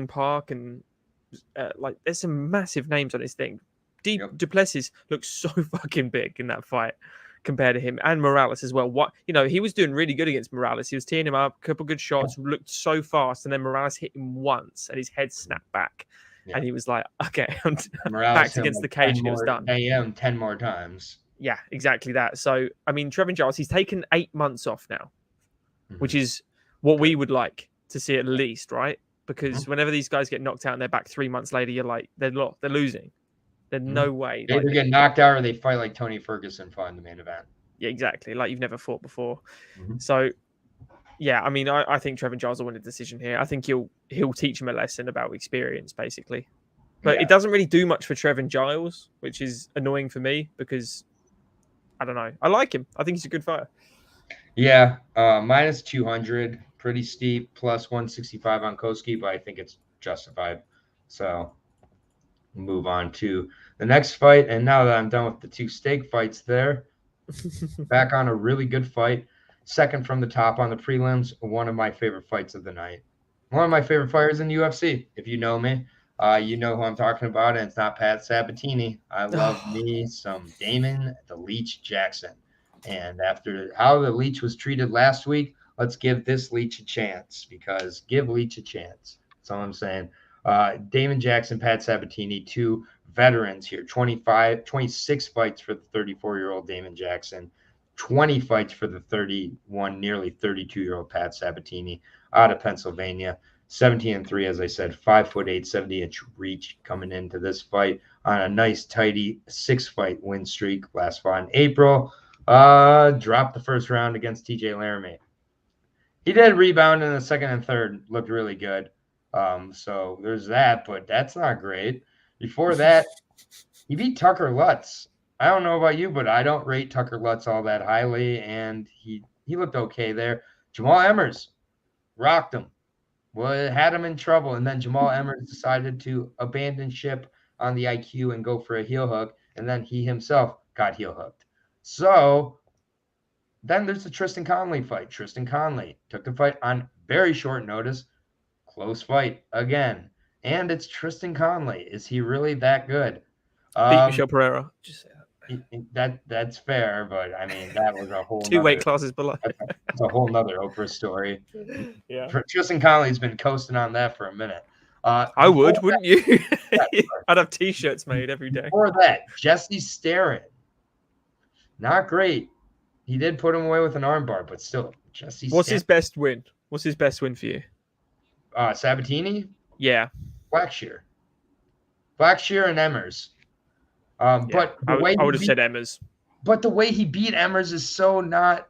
Park, and there's some massive names on his thing. Duplessis looks so fucking big in that fight compared to him, and Morales as well. He was doing really good against Morales. He was teeing him up, a couple good shots, looked so fast, and then Morales hit him once, and his head snapped back, and he was like, "Okay, I'm backed against the cage," and it was done. 10 more times. Yeah, exactly that. So, I mean, Trevin Giles, he's taken 8 months off now, which is what we would like to see at least, right? Because whenever these guys get knocked out and they're back 3 months later, you're like, they're losing. There's no way. They either get knocked out or they fight like Tony Ferguson fought in the main event. Yeah, exactly. Like you've never fought before. So, yeah, I mean, I think Trevin Giles will win a decision here. I think he'll teach him a lesson about experience, basically. But it doesn't really do much for Trevin Giles, which is annoying for me because I don't know. I like him. I think he's a good fighter. Yeah, minus 200, pretty steep. Plus 165 on Koski, but I think it's justified. So, move on to the next fight. And now that I'm done with the 2 steak fights there, back on a really good fight. Second from the top on the prelims, one of my favorite fights of the night. One of my favorite fighters in the UFC. If you know me, you know who I'm talking about, and it's not Pat Sabatini. I love me some Damon the Leech Jackson. And after how the Leech was treated last week, let's give this Leech a chance, because give Leech a chance. That's all I'm saying. Damon Jackson, Pat Sabatini, 2 veterans here. 26 fights for the 34-year-old Damon Jackson, 20 fights for the 31, nearly 32-year-old Pat Sabatini out of Pennsylvania. 17-3, as I said, 5'8", 70-inch reach coming into this fight on a nice, tidy 6-fight win streak. Last fought in April. Dropped the first round against TJ Laramie. He did rebound in the second and third, looked really good. So there's that, but that's not great. Before that, he beat Tucker Lutz. I don't know about you, but I don't rate Tucker Lutz all that highly, and he looked okay there. Jamal Emmers rocked him. Well, it had him in trouble, and then Jamal Emmers decided to abandon ship on the IQ and go for a heel hook, and then he himself got heel hooked. So then there's the Tristan Conley fight. Tristan Conley took the fight on very short notice. Close fight again. And it's Tristan Conley. Is he really that good? Beat Michelle Pereira. Just say that's fair, but I mean, that was a whole 2 weight classes below. It's a whole nother Oprah story. Yeah. Tristan Conley's been coasting on that for a minute. I would, wouldn't you? I'd have T-shirts made every day. Before that, Jesse Sterren. Not great. He did put him away with an armbar, but still, Jesse. What's his best win? What's his best win for you? Sabatini? Yeah. Blackshear and Emmers. But the way I would have said Emmers. But the way he beat Emmers is so not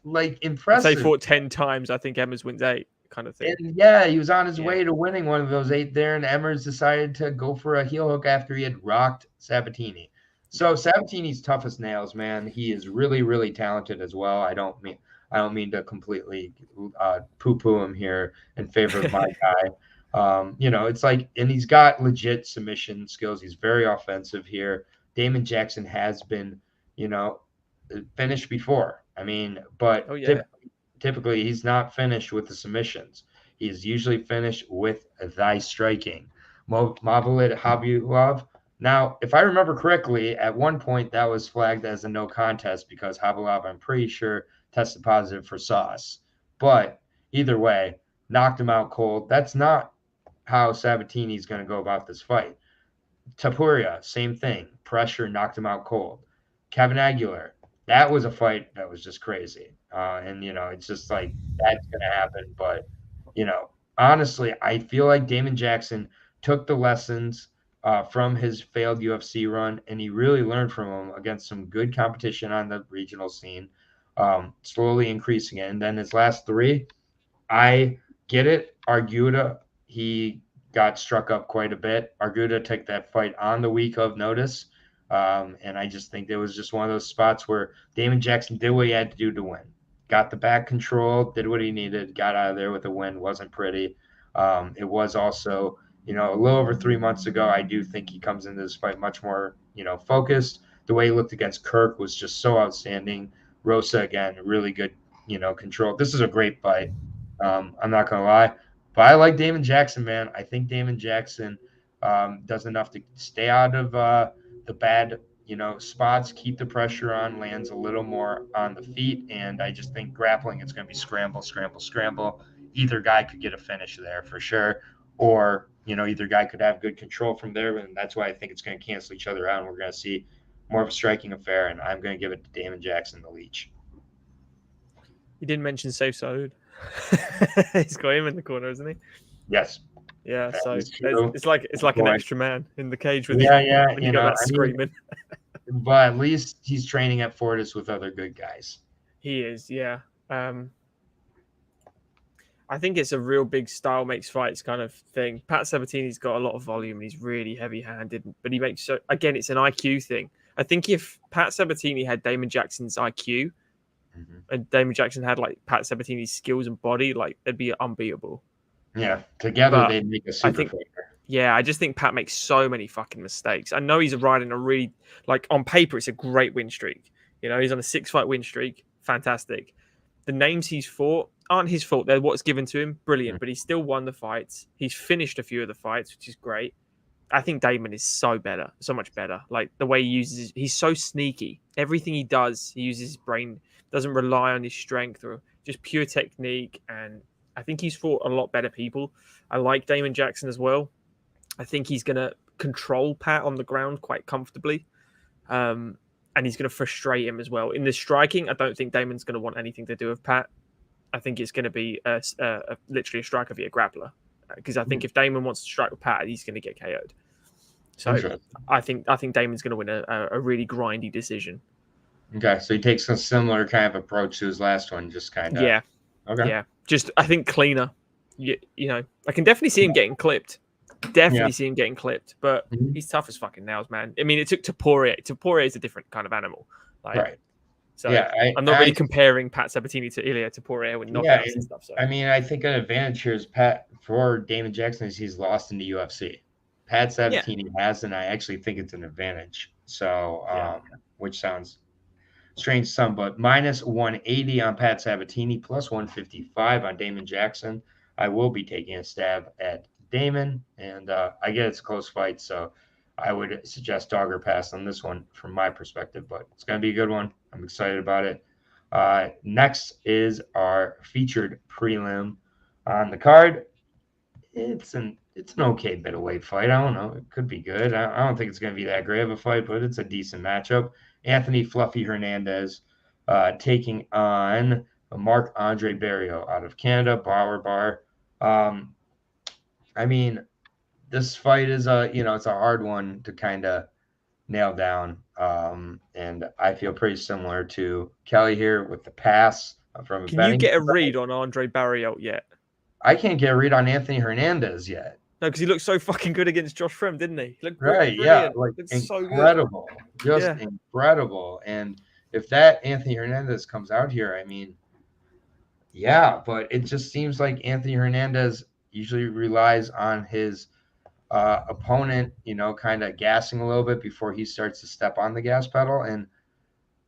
impressive. If they fought 10 times, I think Emmers wins 8, kind of thing. And yeah, he was on his way to winning one of those 8 there, and Emmers decided to go for a heel hook after he had rocked Sabatini. So Sabatini's tough as nails, man. He is really, really talented as well. I don't mean to completely poo-poo him here in favor of my guy. It's like, and he's got legit submission skills. He's very offensive here. Damon Jackson has been, finished before. I mean, but typically he's not finished with the submissions. He's usually finished with thy striking. Mavlid Habulov. Now, if I remember correctly, at one point that was flagged as a no contest because Habulov, I'm pretty sure, tested positive for sauce. But either way, knocked him out cold. That's not how Sabatini's going to go about this fight. Tapuria, same thing. Pressure, knocked him out cold. Kevin Aguilar, that was a fight that was just crazy. It's just like, that's going to happen. But, honestly, I feel like Damon Jackson took the lessons from his failed UFC run, and he really learned from them against some good competition on the regional scene, slowly increasing it. And then his last 3, I get it. Arguda, he got struck up quite a bit. Arguda took that fight on the week of notice. And I just think it was just one of those spots where Damon Jackson did what he had to do to win. Got the back control, did what he needed, got out of there with a win. Wasn't pretty. It was also, a little over 3 months ago. I do think he comes into this fight much more, focused. The way he looked against Kirk was just so outstanding. Rosa, again, really good, control. This is a great fight. I'm not going to lie. But I like Damon Jackson, man. I think Damon Jackson does enough to stay out of the bad, spots, keep the pressure on, lands a little more on the feet. And I just think grappling, it's going to be scramble, scramble, scramble. Either guy could get a finish there for sure. Or, either guy could have good control from there. And that's why I think it's going to cancel each other out. And we're going to see more of a striking affair. And I'm going to give it to Damon Jackson, the Leech. You didn't mention Safe Saud. He's got him in the corner, isn't he? Yes. Yeah, so it's like an extra man in the cage with when you go screaming. But at least he's training at Fortis with other good guys. He is, yeah. I think it's a real big style makes fights kind of thing. Pat Sabatini's got a lot of volume and he's really heavy-handed, but he makes again, it's an IQ thing. I think if Pat Sabatini had Damon Jackson's IQ and Damon Jackson had like Pat Sabatini's skills and body, like they'd be unbeatable. Yeah, together they'd make a super fighter. Yeah, I just think Pat makes so many fucking mistakes. I know he's riding a really, like, on paper, it's a great win streak. You know, he's on a 6-fight win streak. Fantastic. The names he's fought aren't his fault. They're what's given to him. Brilliant. But he still won the fights. He's finished a few of the fights, which is great. I think Damon is so much better. Like, the way he uses, he's so sneaky. Everything he does, he uses his brain, doesn't rely on his strength or just pure technique. And I think he's fought a lot better people. I like Damon Jackson as well. I think he's going to control Pat on the ground quite comfortably. And he's going to frustrate him as well. In the striking, I don't think Damon's going to want anything to do with Pat. I think it's going to be literally a striker via grappler. Because I think if Damon wants to strike with Pat, he's going to get KO'd. So I think Damon's going to win a really grindy decision. Okay, so he takes a similar kind of approach to his last one, just kind of. Yeah. Okay. Yeah. Just, I think, cleaner. You know, I can definitely see him getting clipped. Definitely see him getting clipped, but he's tough as fucking nails, man. I mean, it took Topuria. Topuria is a different kind of animal. Like, right. So yeah, I'm not really comparing Pat Sabatini to Ilia Topuria with knockouts and stuff. So I mean, I think an advantage here is for Damon Jackson is he's lost in the UFC. Pat Sabatini hasn't. I actually think it's an advantage. So, which sounds strange to some, but minus 180 on Pat Sabatini, plus 155 on Damon Jackson. I will be taking a stab at Damon, and I get it's a close fight, so I would suggest dog or pass on this one from my perspective, but it's going to be a good one. I'm excited about it. Next is our featured prelim on the card. It's an okay bit of weight fight. I don't know. It could be good. I don't think it's going to be that great of a fight, but it's a decent matchup. Anthony Fluffy Hernandez taking on Marc-Andre Barrio out of Canada, Bar. I mean, this fight is it's a hard one to kind of nail down. And I feel pretty similar to Kelly here with the pass from a Can you get a read on Andre Barrio yet? I can't get a read on Anthony Hernandez yet. No, because he looked so fucking good against Josh Frem, didn't he? He looked brilliant. Like incredible. So just incredible. And if that Anthony Hernandez comes out here, I mean, yeah, but it just seems like Anthony Hernandez usually relies on his opponent, kind of gassing a little bit before he starts to step on the gas pedal. And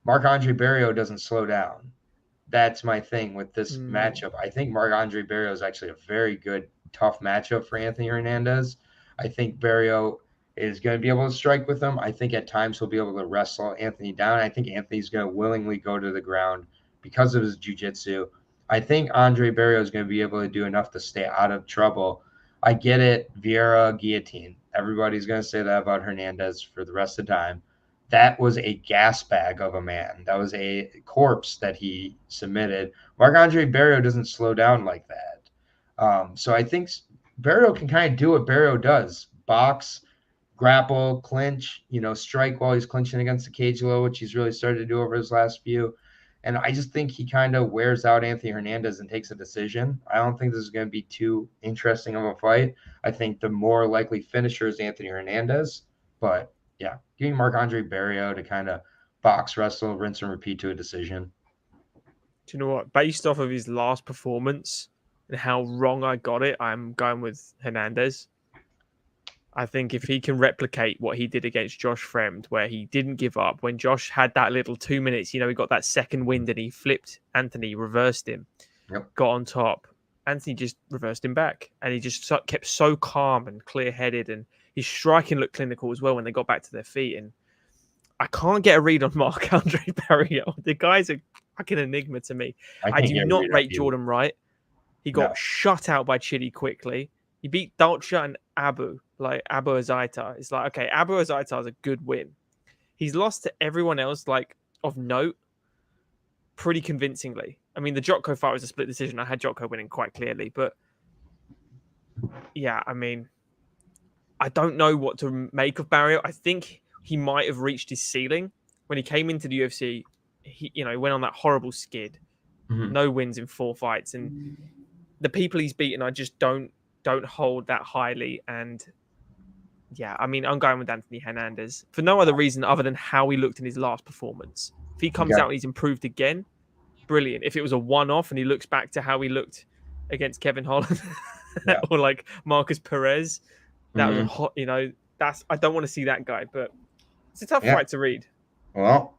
Marc-Andre Barrio doesn't slow down. That's my thing with this matchup. I think Marc-Andre Barrio is actually a very good, tough matchup for Anthony Hernandez. I think Barrio is going to be able to strike with him. I think at times he'll be able to wrestle Anthony down. I think Anthony's going to willingly go to the ground because of his jiu-jitsu. I think Andre Barrio is going to be able to do enough to stay out of trouble. I get it, Vieira guillotine. Everybody's going to say that about Hernandez for the rest of the time. That was a gas bag of a man. That was a corpse that he submitted. Marc-Andre Barrio doesn't slow down like that. So I think Barrio can kind of do what Barrio does. Box, grapple, clinch, strike while he's clinching against the cage low, which he's really started to do over his last few. And I just think he kind of wears out Anthony Hernandez and takes a decision. I don't think this is going to be too interesting of a fight. I think the more likely finisher is Anthony Hernandez. But, yeah, giving Marc-Andre Barrio to kind of box, wrestle, rinse, and repeat to a decision. Do you know what? Based off of his last performance and how wrong I got it, I'm going with Hernandez. I think if he can replicate what he did against Josh Fremd, where he didn't give up, when Josh had that little 2 minutes, he got that second wind and he flipped Anthony, reversed him, got on top. Anthony just reversed him back, and he just kept so calm and clear-headed, and his striking looked clinical as well when they got back to their feet. And I can't get a read on Marc-Andre Barrio. The guy's a fucking enigma to me. I do not rate Jordan Wright. He got shut out by Chidi quickly. He beat Dalcha and Abu Azaita. It's like, okay, Abu Azaita is a good win. He's lost to everyone else, of note, pretty convincingly. I mean, the Jotko fight was a split decision. I had Jotko winning quite clearly, but yeah, I mean, I don't know what to make of Barrio. I think he might have reached his ceiling when he came into the UFC. He, went on that horrible skid, no wins in 4 fights, and the people he's beaten, I just don't hold that highly. And yeah, I mean, I'm going with Anthony Hernandez for no other reason other than how he looked in his last performance. If he comes out and he's improved again, brilliant. If it was a one-off and he looks back to how he looked against Kevin Holland or Marcus Perez, That was a hot, I don't want to see that guy, but it's a tough Yeah. fight to read. Well,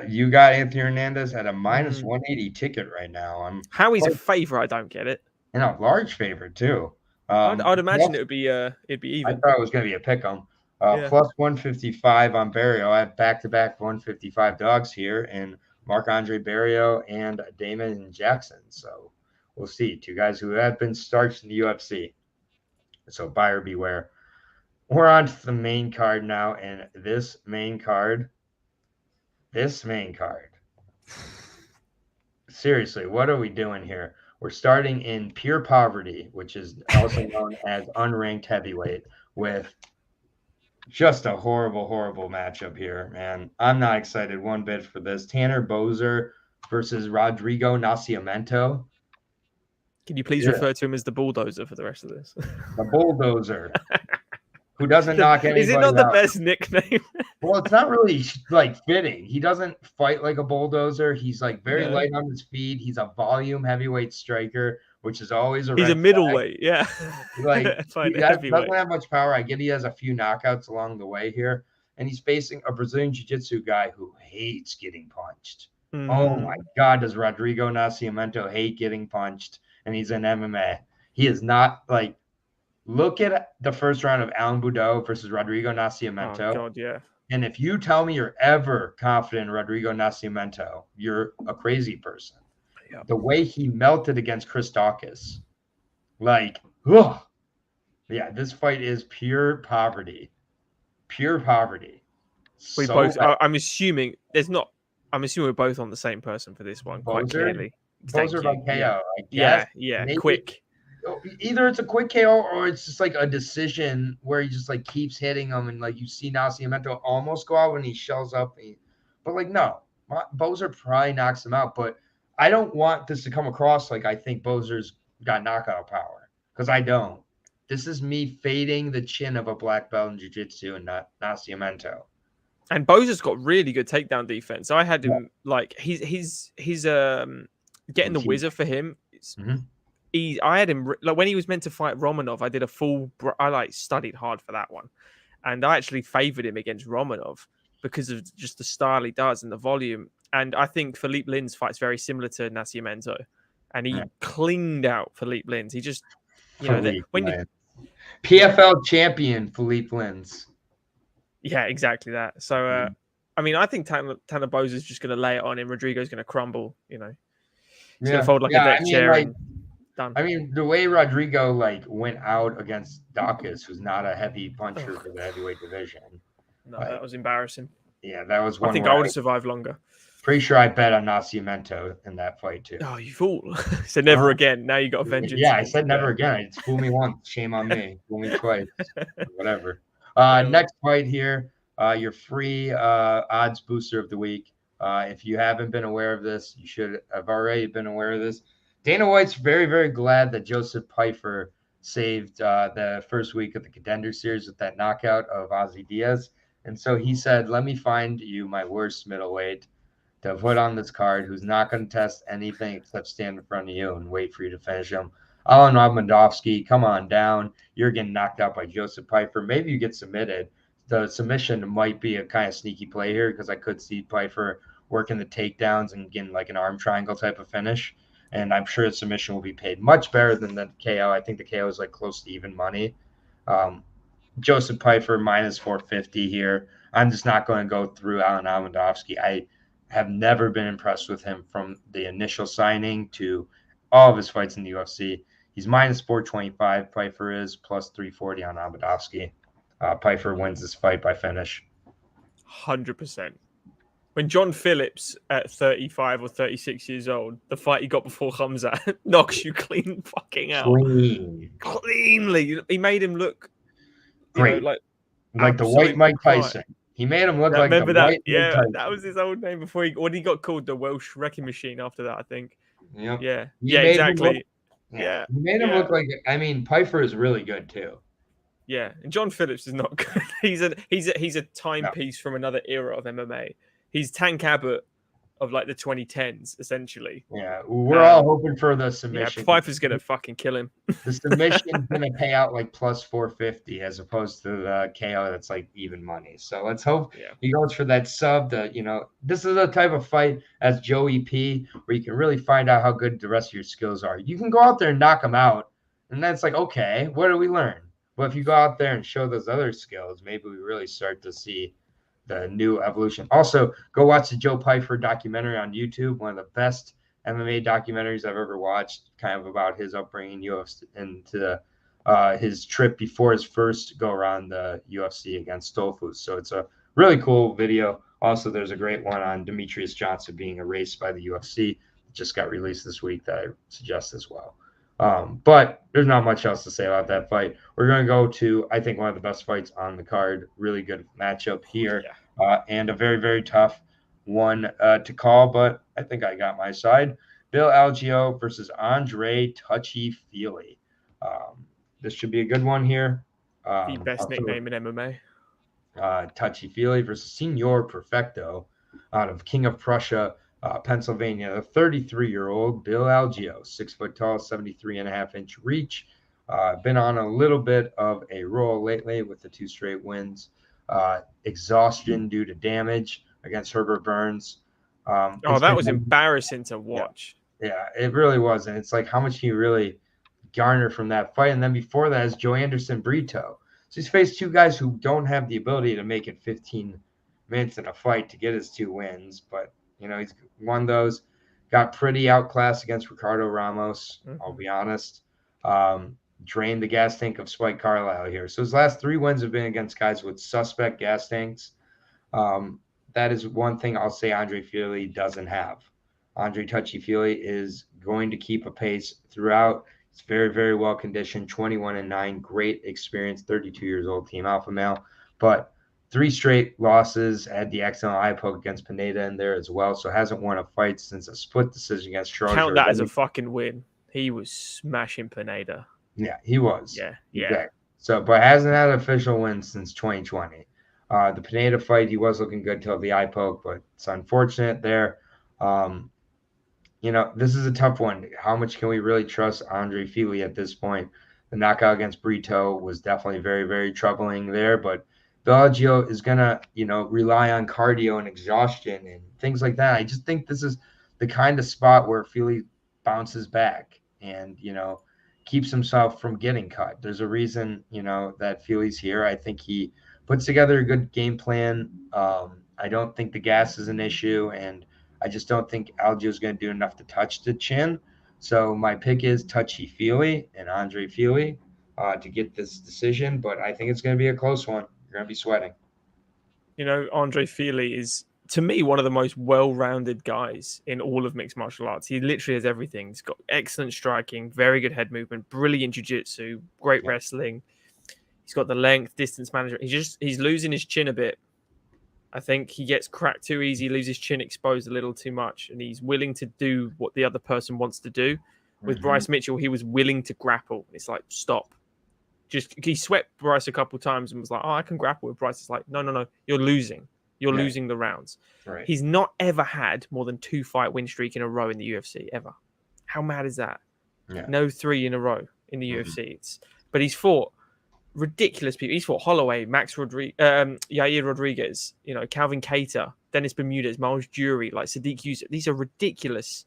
you got Anthony Hernandez at a minus 180 ticket right now. How he's a favorite, I don't get it. And a large favorite too. I'd imagine it'd be even. I thought it was going to be a pick 'em. Plus 155 on Barrio. I have back-to-back 155 dogs here in Marc-Andre Barrio and Damon Jackson. So we'll see. Two guys who have been starts in the UFC. So buyer beware. We're on to the main card now, and this main card. Seriously, what are we doing here? We're starting in pure poverty, which is also known as unranked heavyweight, with just a horrible, horrible matchup here, man. I'm not excited one bit for this. Tanner Bozer versus Rodrigo Naciomento. Can you please refer to him as the bulldozer for the rest of this? The bulldozer. Who doesn't knock anybody out. Is it not the best nickname? Well, it's not really fitting. He doesn't fight like a bulldozer. He's very light on his feet. He's a volume heavyweight striker, which is always He's a middleweight, yeah. He doesn't have much power. I get he has a few knockouts along the way here, and he's facing a Brazilian Jiu-Jitsu guy who hates getting punched. Oh my God, does Rodrigo Naciomento hate getting punched? And he's in MMA. He is not look at the first round of Alan Boudreaux versus Rodrigo Naciomento. Oh, God, yeah. And if you tell me you're ever confident in Rodrigo Naciomento, you're a crazy person. Yeah. The way he melted against Chris Dawkins, this fight is pure poverty. Pure poverty. I'm assuming we're both on the same person for this one, quite clearly. Bozer by KO, I guess. Yeah, maybe, quick. Either it's a quick KO or it's just a decision where he just keeps hitting him, and you see Naciomento almost go out when he shells up. But no, Bozer probably knocks him out. But I don't want this to come across like I think Bozer's got knockout power, because I don't. This is me fading the chin of a black belt in jiu-jitsu and not Naciomento. And Bozer's got really good takedown defense. I had him he's getting the whizzer for him. I had him when he was meant to fight Romanov. I did I studied hard for that one, and I actually favored him against Romanov because of just the style he does and the volume. And I think Philippe Lin's fight's very similar to Naciomento, and he cleaned out Philippe Lin's. He just PFL champion Philippe Lin's. Yeah, exactly that. So I think Tanner Bozer's just going to lay it on him. Rodrigo's going to crumble. He's going to fold like a deck chair. And done. I mean, the way Rodrigo went out against Dawkins, who's not a heavy puncher for the heavyweight division. No, that was embarrassing. Yeah, that was one. I think I would have survived longer. Pretty sure I bet on Naciomento in that fight too. Oh, you fool! So never again. Now you got a vengeance. Yeah, I said never again. It's fool me once, shame on me. Fool me twice. Whatever. Next fight here. Your free odds booster of the week. If you haven't been aware of this, you should have already been aware of this. Dana White's very, very glad that Joseph Pyfer saved the first week of the Contender Series with that knockout of Ozzy Diaz. And so he said, let me find you my worst middleweight to put on this card who's not going to test anything except stand in front of you and wait for you to finish him. Alan Obmondovsky, come on down. You're getting knocked out by Joseph Pyfer. Maybe you get submitted. The submission might be a kind of sneaky play here because I could see Pyfer working the takedowns and getting an arm triangle type of finish. And I'm sure the submission will be paid much better than the KO. I think the KO is close to even money. Joseph Pyfer minus 450 here. I'm just not going to go through Alan Obmondovsky. I have never been impressed with him from the initial signing to all of his fights in the UFC. He's minus 425. Pyfer is plus 340 on Obmondovsky. Pyfer wins this fight by finish. 100%. When John Phillips at 35 or 36 years old, the fight he got before Khamzat knocks you clean fucking out. Cleanly. He made him look great. Like the white Mike Tyson. He made him look like the that? White Yeah, Tyson. That was his old name before he got called the Welsh Wrecking Machine after that, I think. Yep. Yeah. Yeah, exactly. He made him look like, Pyfer is really good too. Yeah, and John Phillips is not good. He's a timepiece from another era of MMA. He's Tank Abbott of like the 2010s, essentially. Yeah, we're all hoping for the Yeah, submission. Pfeiffer's gonna fucking kill him. The submission's gonna pay out like plus 450 as opposed to the KO that's like even money. So let's hope he goes for that sub. This is a type of fight as Joey P where you can really find out how good the rest of your skills are. You can go out there and knock him out, and then it's like, okay, what do we learn? But if you go out there and show those other skills, maybe we really start to see the new evolution. Also, go watch the Joe Pyfer documentary on YouTube, one of the best MMA documentaries I've ever watched, kind of about his upbringing UFC into his trip before his first go around the UFC against Stolfus. So it's a really cool video. Also, there's a great one on Demetrius Johnson being erased by the UFC. It just got released this week that I suggest as well. But there's not much else to say about that fight. We're going to go to, I think, one of the best fights on the card. Really good matchup here, and a very, very tough one to call, but I think I got my side. Bill Algio versus Andre Touchy Feely. This should be a good one here. The best nickname in MMA. Touchy Feely versus Senor Perfecto out of King of Prussia, Pennsylvania. The 33-year-old Bill Algio, 6 foot tall, 73.5-inch reach. Been on a little bit of a roll lately with the 2 straight wins. Exhaustion due to damage against Herbert Burns. That was embarrassing to watch. Yeah, it really was. And it's like, how much can you really garner from that fight? And then before that is Joe Anderson Brito. So he's faced 2 guys who don't have the ability to make it 15 minutes in a fight to get his 2 wins. But, he's won those. Got pretty outclassed against Ricardo Ramos, I'll be honest. Drained the gas tank of Spike Carlisle here. So his last 3 wins have been against guys with suspect gas tanks. That is one thing I'll say Andre Feely doesn't have. Andre Touchy Feely is going to keep a pace throughout. He's very, very well conditioned, 21-9, great experience, 32 years old, team alpha male. But 3 straight losses, had the accidental eye poke against Pineda in there as well, so hasn't won a fight since a split decision against Charles. Count that as a fucking win. He was smashing Pineda. Yeah, he was. Yeah. Exactly. So, but hasn't had an official win since 2020. The Pineda fight, he was looking good till the eye poke, but it's unfortunate there. This is a tough one. How much can we really trust Andre Feely at this point? The knockout against Brito was definitely very, very troubling there, but Algio is going to, rely on cardio and exhaustion and things like that. I just think this is the kind of spot where Feely bounces back and, keeps himself from getting cut. There's a reason, that Feely's here. I think he puts together a good game plan. I don't think the gas is an issue, and I just don't think Algio is going to do enough to touch the chin. So my pick is Touchy Feely and Andre Feely to get this decision, but I think it's going to be a close one. You're going to be sweating. Andre Feely is, to me, one of the most well-rounded guys in all of mixed martial arts. He literally has everything. He's got excellent striking, very good head movement, brilliant jiu-jitsu, great wrestling. He's got the length, distance management. He's losing his chin a bit. I think he gets cracked too easy, leaves his chin exposed a little too much, and he's willing to do what the other person wants to do. With Bryce Mitchell, he was willing to grapple. It's like, stop. He swept Bryce a couple times and was like, I can grapple with Bryce. It's like, no, you're losing. You're losing the rounds. Right. He's not ever had more than 2 fight win streak in a row in the UFC, ever. How mad is that? Yeah. No 3 in a row in the UFC. But he's fought ridiculous people. He's fought Holloway, Yair Rodriguez, Calvin Cater, Dennis Bermudez, Miles Jury, like Sadiq Yusuf. These are ridiculously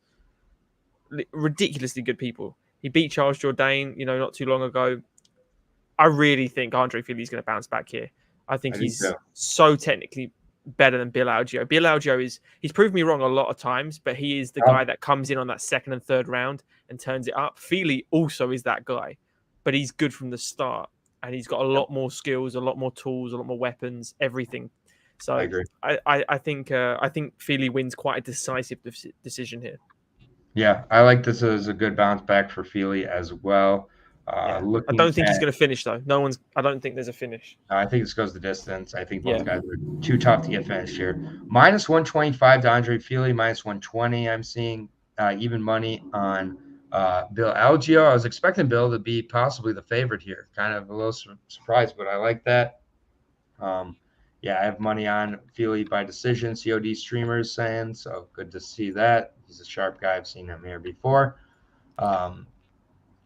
good people. He beat Charles Jourdain, not too long ago. I really think Andre Feely is going to bounce back here. I think he's so technically better than Bill Algio. Bill Algio he's proved me wrong a lot of times, but he is the guy that comes in on that 2nd and 3rd round and turns it up. Feely also is that guy, but he's good from the start. And he's got a lot more skills, a lot more tools, a lot more weapons, everything. So I agree. I think Feely wins quite a decisive decision here. Yeah, I like this as a good bounce back for Feely as well. I don't think he's going to finish though. I don't think there's a finish. I think this goes the distance. I think both guys are too tough to get finished here. Minus 125 to Andre Feely, minus 120. I'm seeing even money on Bill Algio. I was expecting Bill to be possibly the favorite here. Kind of a little surprised, but I like that. yeah, I have money on Feely by decision. COD streamers saying, so good to see that. He's a sharp guy. I've seen him here before. All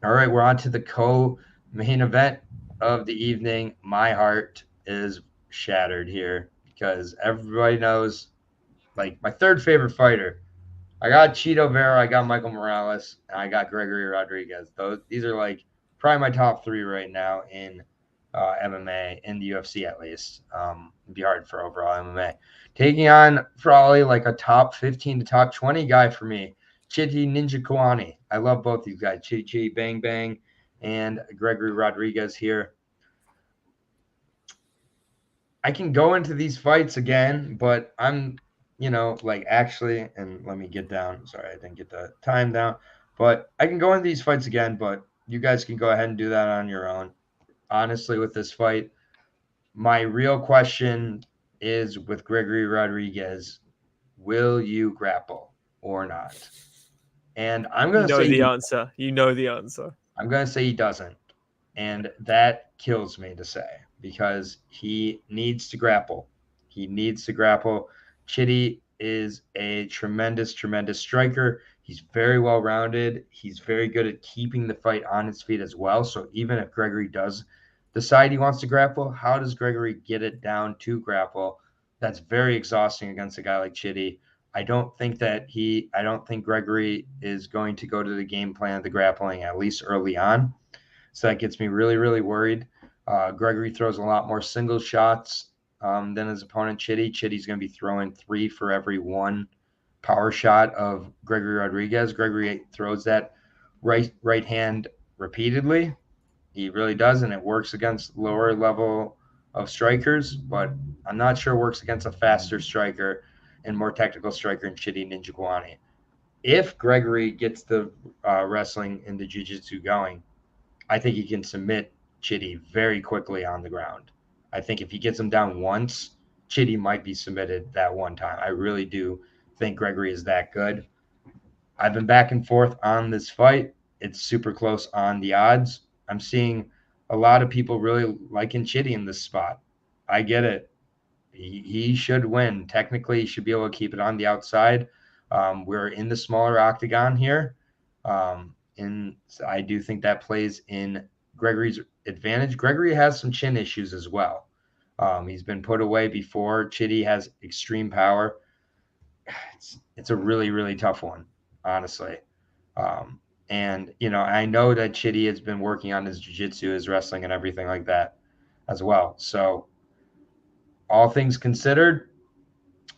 right, we're on to the co-main event of the evening. My heart is shattered here because everybody knows, like, my third favorite fighter. I got Cheeto Vera, I got Michael Morales, and I got Gregory Rodriguez. These are like probably my top three right now in MMA, in the UFC at least. It'd be hard for overall MMA. Taking on probably like a top 15 to top 20 guy for me, Chitty Ninja Kawani. I love both these guys, Chitty Chitty Bang Bang and Gregory Rodriguez here. I can go into these fights again, but I'm, like actually, and let me get down. Sorry, I didn't get the time down. But I can go into these fights again, but you guys can go ahead and do that on your own. Honestly, with this fight, my real question is with Gregory Rodriguez, will you grapple or not? And I'm going to say the answer. You know the answer. I'm going to say he doesn't. And that kills me to say because he needs to grapple. He needs to grapple. Chitty is a tremendous, tremendous striker. He's very well-rounded. He's very good at keeping the fight on his feet as well. So even if Gregory does decide he wants to grapple, how does Gregory get it down to grapple? That's very exhausting against a guy like Chitty. I don't think Gregory is going to go to the game plan of the grappling, at least early on. So that gets me really, really worried. Gregory throws a lot more single shots than his opponent, Chitty. Chitty's going to be throwing 3 for every 1 power shot of Gregory Rodriguez. Gregory throws that right hand repeatedly. He really does, and it works against lower level of strikers, but I'm not sure it works against a faster striker and more technical striker in Chitty Ninja Kawani. If Gregory gets the wrestling and the jiu-jitsu going, I think he can submit Chitty very quickly on the ground. I think if he gets him down once, Chitty might be submitted that one time. I really do think Gregory is that good. I've been back and forth on this fight. It's super close on the odds. I'm seeing a lot of people really liking Chitty in this spot. I get it. He should win. Technically, he should be able to keep it on the outside. We're in the smaller octagon here. And I do think that plays in Gregory's advantage. Gregory has some chin issues as well. He's been put away before. Chitty has extreme power. It's a really, really tough one, honestly. And, I know that Chitty has been working on his jiu-jitsu, his wrestling, and everything like that as well. So all things considered,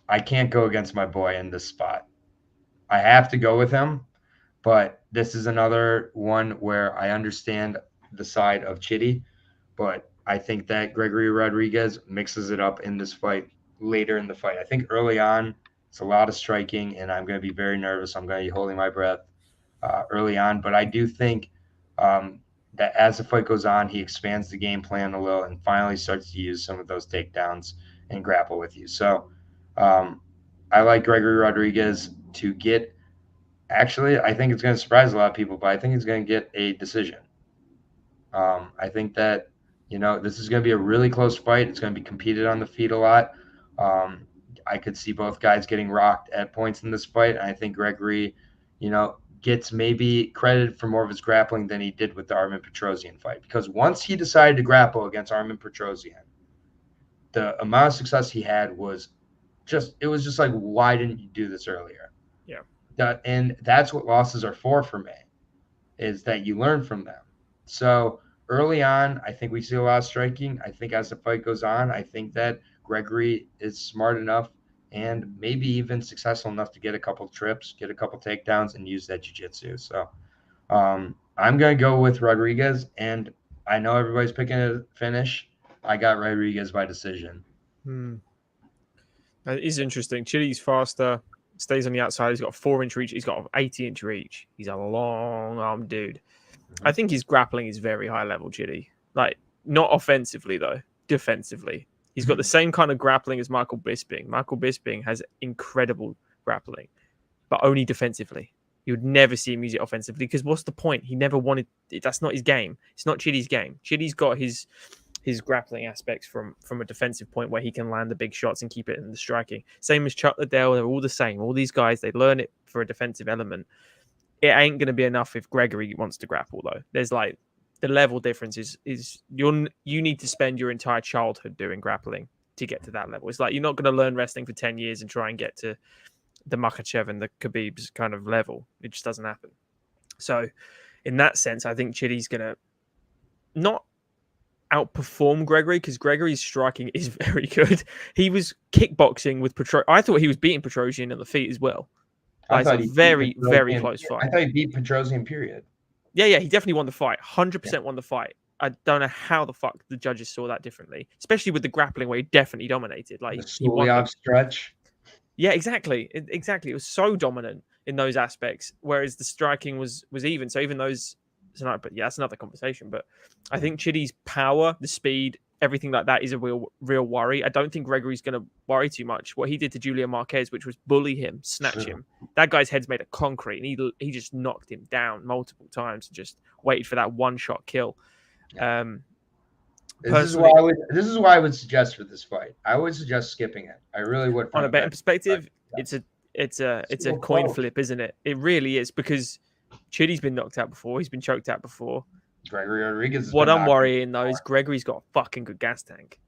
I can't go against my boy in this spot. I have to go with him. But this is another one where I understand the side of Chitty, but I think that Gregory Rodriguez mixes it up in this fight later in the fight. I think early on, it's a lot of striking, and I'm going to be very nervous. I'm going to be holding my breath early on. But I do think that as the fight goes on, he expands the game plan a little and finally starts to use some of those takedowns and grapple with you. So I like Gregory Rodriguez to get – actually, I think it's going to surprise a lot of people, but I think he's going to get a decision. I think that, this is going to be a really close fight. It's going to be competed on the feet a lot. I could see both guys getting rocked at points in this fight. And I think Gregory, gets maybe credited for more of his grappling than he did with the Armen Petrosyan fight. Because once he decided to grapple against Armen Petrosyan, the amount of success he had was just like, why didn't you do this earlier? Yeah. And that's what losses are for me, is that you learn from them. So early on, I think we see a lot of striking. I think as the fight goes on, I think that Gregory is smart enough and maybe even successful enough to get a couple trips, get a couple takedowns, and use that jiu-jitsu. So I'm going to go with Rodriguez, and I know everybody's picking a finish. I got Rodriguez by decision. It is interesting. Chitty's faster. Stays on the outside. He's got a 4-inch reach. He's got an 80-inch reach. He's a long-arm dude. Mm-hmm. I think his grappling is very high level, Chitty. Like, not offensively, though. Defensively. He's got the same kind of grappling as Michael Bisping. Michael Bisping has incredible grappling, but only defensively. You would never see him use it offensively because what's the point? He never wanted... That's not his game. It's not Chitty's game. Chitty's got his his grappling aspects from a defensive point where he can land the big shots and keep it in the striking. Same as Chuck Liddell, they're all the same. All these guys, they learn it for a defensive element. It ain't going to be enough if Gregory wants to grapple, though. There's like the level difference is you need to spend your entire childhood doing grappling to get to that level. It's like you're not going to learn wrestling for 10 years and try and get to the Makhachev and the Khabib's kind of level. It just doesn't happen. So in that sense, I think Chitty's going to not outperform Gregory because Gregory's striking is very good. He was kickboxing with Petrosian. I thought he was beating Petrosian on the feet as well. It's a very, very close fight. I thought he beat Petrosian, period. Yeah, he definitely won the fight. 100% won the fight. I don't know how the fuck the judges saw that differently, especially with the grappling where he definitely dominated. Like the Suliov stretch. Yeah, exactly. It was so dominant in those aspects, whereas the striking was even. So even those tonight, but yeah, that's another conversation. But I think Chitty's power, the speed, everything like that is a real worry. I don't think Gregory's going to worry too much. What he did to Julian Marquez, which was bully him, snatch him. That guy's head's made of concrete, and he just knocked him down multiple times and just waited for that one-shot kill. This is why I would suggest for this fight. I would suggest skipping it. I really would. On a betting perspective, it's a coin flip, isn't it? It really is, because Chitty's been knocked out before. He's been choked out before. Gregory Rodriguez. What I'm worrying though is Gregory's got a fucking good gas tank.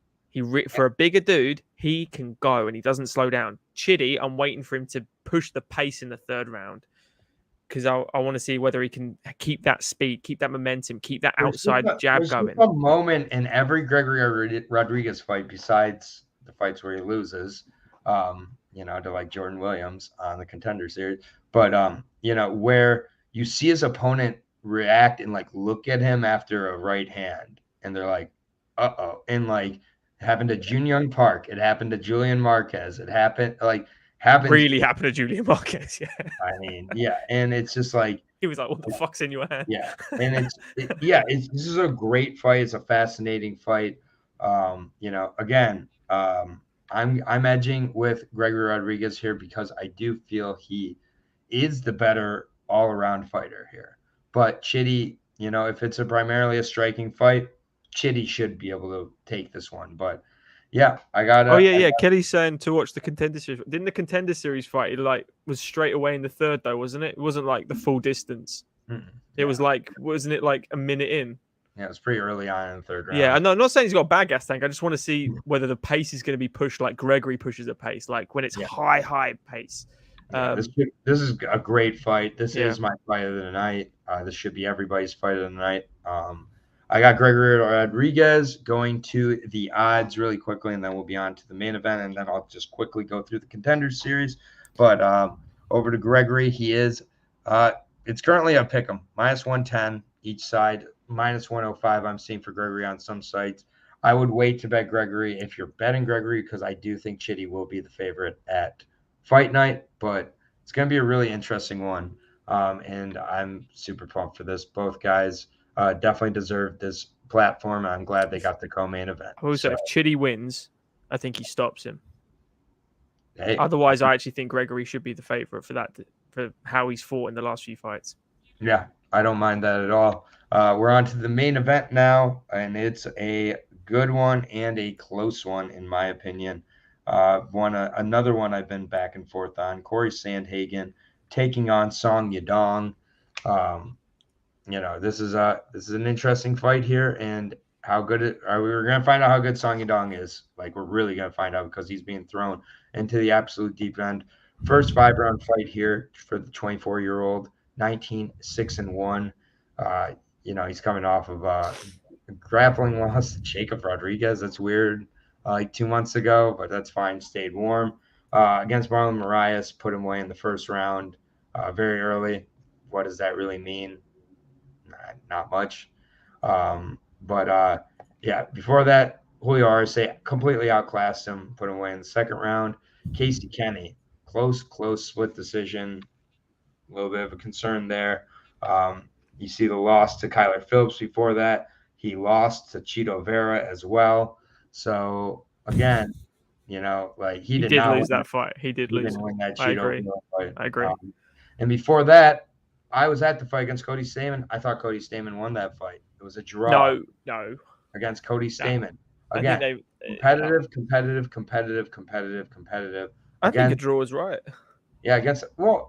For a bigger dude, he can go and he doesn't slow down. Chitty, I'm waiting for him to push the pace in the third round, because I want to see whether he can keep that speed, keep that momentum, keep that outside jab going. There's a moment in every Gregory Rodriguez fight, besides the fights where he loses, to like Jordan Williams on the Contender Series, but where you see his opponent react and like look at him after a right hand, and they're like, "Uh-oh!" And like, it happened to Jun Young Park, it happened to Julian Marquez, it happened to Julian Marquez. Yeah, I mean, yeah, and it's just like he was like, "What the fuck's in your hand?" Yeah, and this is a great fight. It's a fascinating fight. Again, I'm edging with Gregory Rodriguez here because I do feel he is the better all-around fighter here. But Chitty, if it's primarily a striking fight, Chitty should be able to take this one. But yeah, I got. Kelly's saying to watch the Contender Series. Didn't the Contender Series fight? It was straight away in the third though, wasn't it? It wasn't like the full distance. It was wasn't it like a minute in? Yeah, it was pretty early on in the third round. Yeah, I'm not saying he's got a bad gas tank. I just want to see whether the pace is going to be pushed like Gregory pushes a pace, like when it's high pace. This is a great fight. This is my fight of the night. This should be everybody's fight of the night. I got Gregory Rodriguez going to the odds really quickly, and then we'll be on to the main event, and then I'll just quickly go through the Contender Series. But over to Gregory, he is it's currently a pick 'em, -110 each side, -105 I'm seeing for Gregory on some sites. I would wait to bet Gregory if you're betting Gregory, because I do think Chitty will be the favorite at Fight Night, but it's going to be a really interesting one. And I'm super pumped for this. Both guys definitely deserve this platform. I'm glad they got the co-main event. Also, if Chitty wins, I think he stops him. Hey. Otherwise, I actually think Gregory should be the favorite for how he's fought in the last few fights. Yeah, I don't mind that at all. We're on to the main event now, and it's a good one and a close one, in my opinion. Another one I've been back and forth on. Cory Sandhagen taking on Song Yadong. This is an interesting fight here, and we're gonna find out how good Song Yadong is. Like, we're really gonna find out, because he's being thrown into the absolute deep end. First 5-round fight here for the 24-year-old, 19-6-1. He's coming off of a grappling loss to Jacob Rodriguez. That's weird. Like 2 months ago, but that's fine. Stayed warm. Against Marlon Moraes, put him away in the first round very early. What does that really mean? Not much. Before that, Julio Arce completely outclassed him, put him away in the second round. Casey Kenny, close split decision. A little bit of a concern there. You see the loss to Kyler Phillips before that. He lost to Chito Vera as well. So again, he did not lose that fight. He didn't win that Chito fight. I agree. And before that, I was at the fight against Cody Stamann. I thought Cody Stamann won that fight. It was a draw. No. against Cody Stamann. I think Again, they competitive. I think a draw is right. Yeah,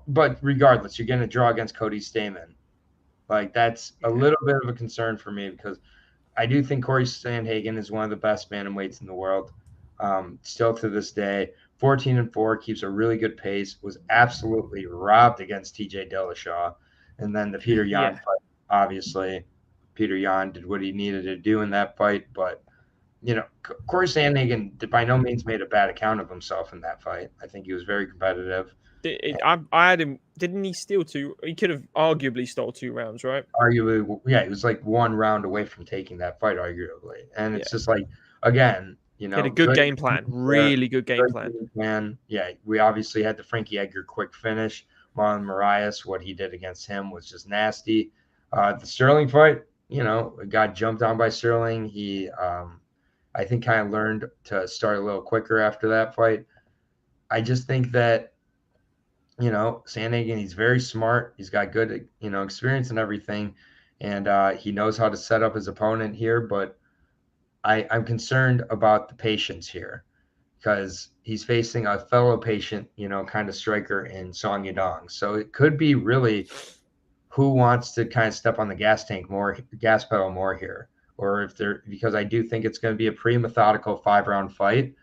but regardless, you're getting a draw against Cody Stamann. Like, that's a little bit of a concern for me, because I do think Cory Sandhagen is one of the best bantamweights in the world. Still to this day, 14-4, keeps a really good pace, was absolutely robbed against TJ Dillashaw. And then the Peter Yan fight, obviously, Peter Yan did what he needed to do in that fight. But, Cory Sandhagen by no means made a bad account of himself in that fight. I think he was very competitive. I had him. Didn't he steal two? He could have arguably stole 2 rounds, right? Arguably, yeah, he was like 1 round away from taking that fight, arguably. And it's just like, again, he had a good game plan, really good game plan. Yeah, we obviously had the Frankie Edgar quick finish. Marlon Moraes, what he did against him was just nasty. The Sterling fight, got jumped on by Sterling. He, I think, kind of learned to start a little quicker after that fight. I just think that, Sandhagen, he's very smart. He's got good, experience and everything. And he knows how to set up his opponent here. But I'm concerned about the patience here, because he's facing a fellow patient, kind of striker in Song Yadong. So it could be really who wants to kind of step on the gas pedal more here. Or because I do think it's going to be a pretty methodical 5-round fight.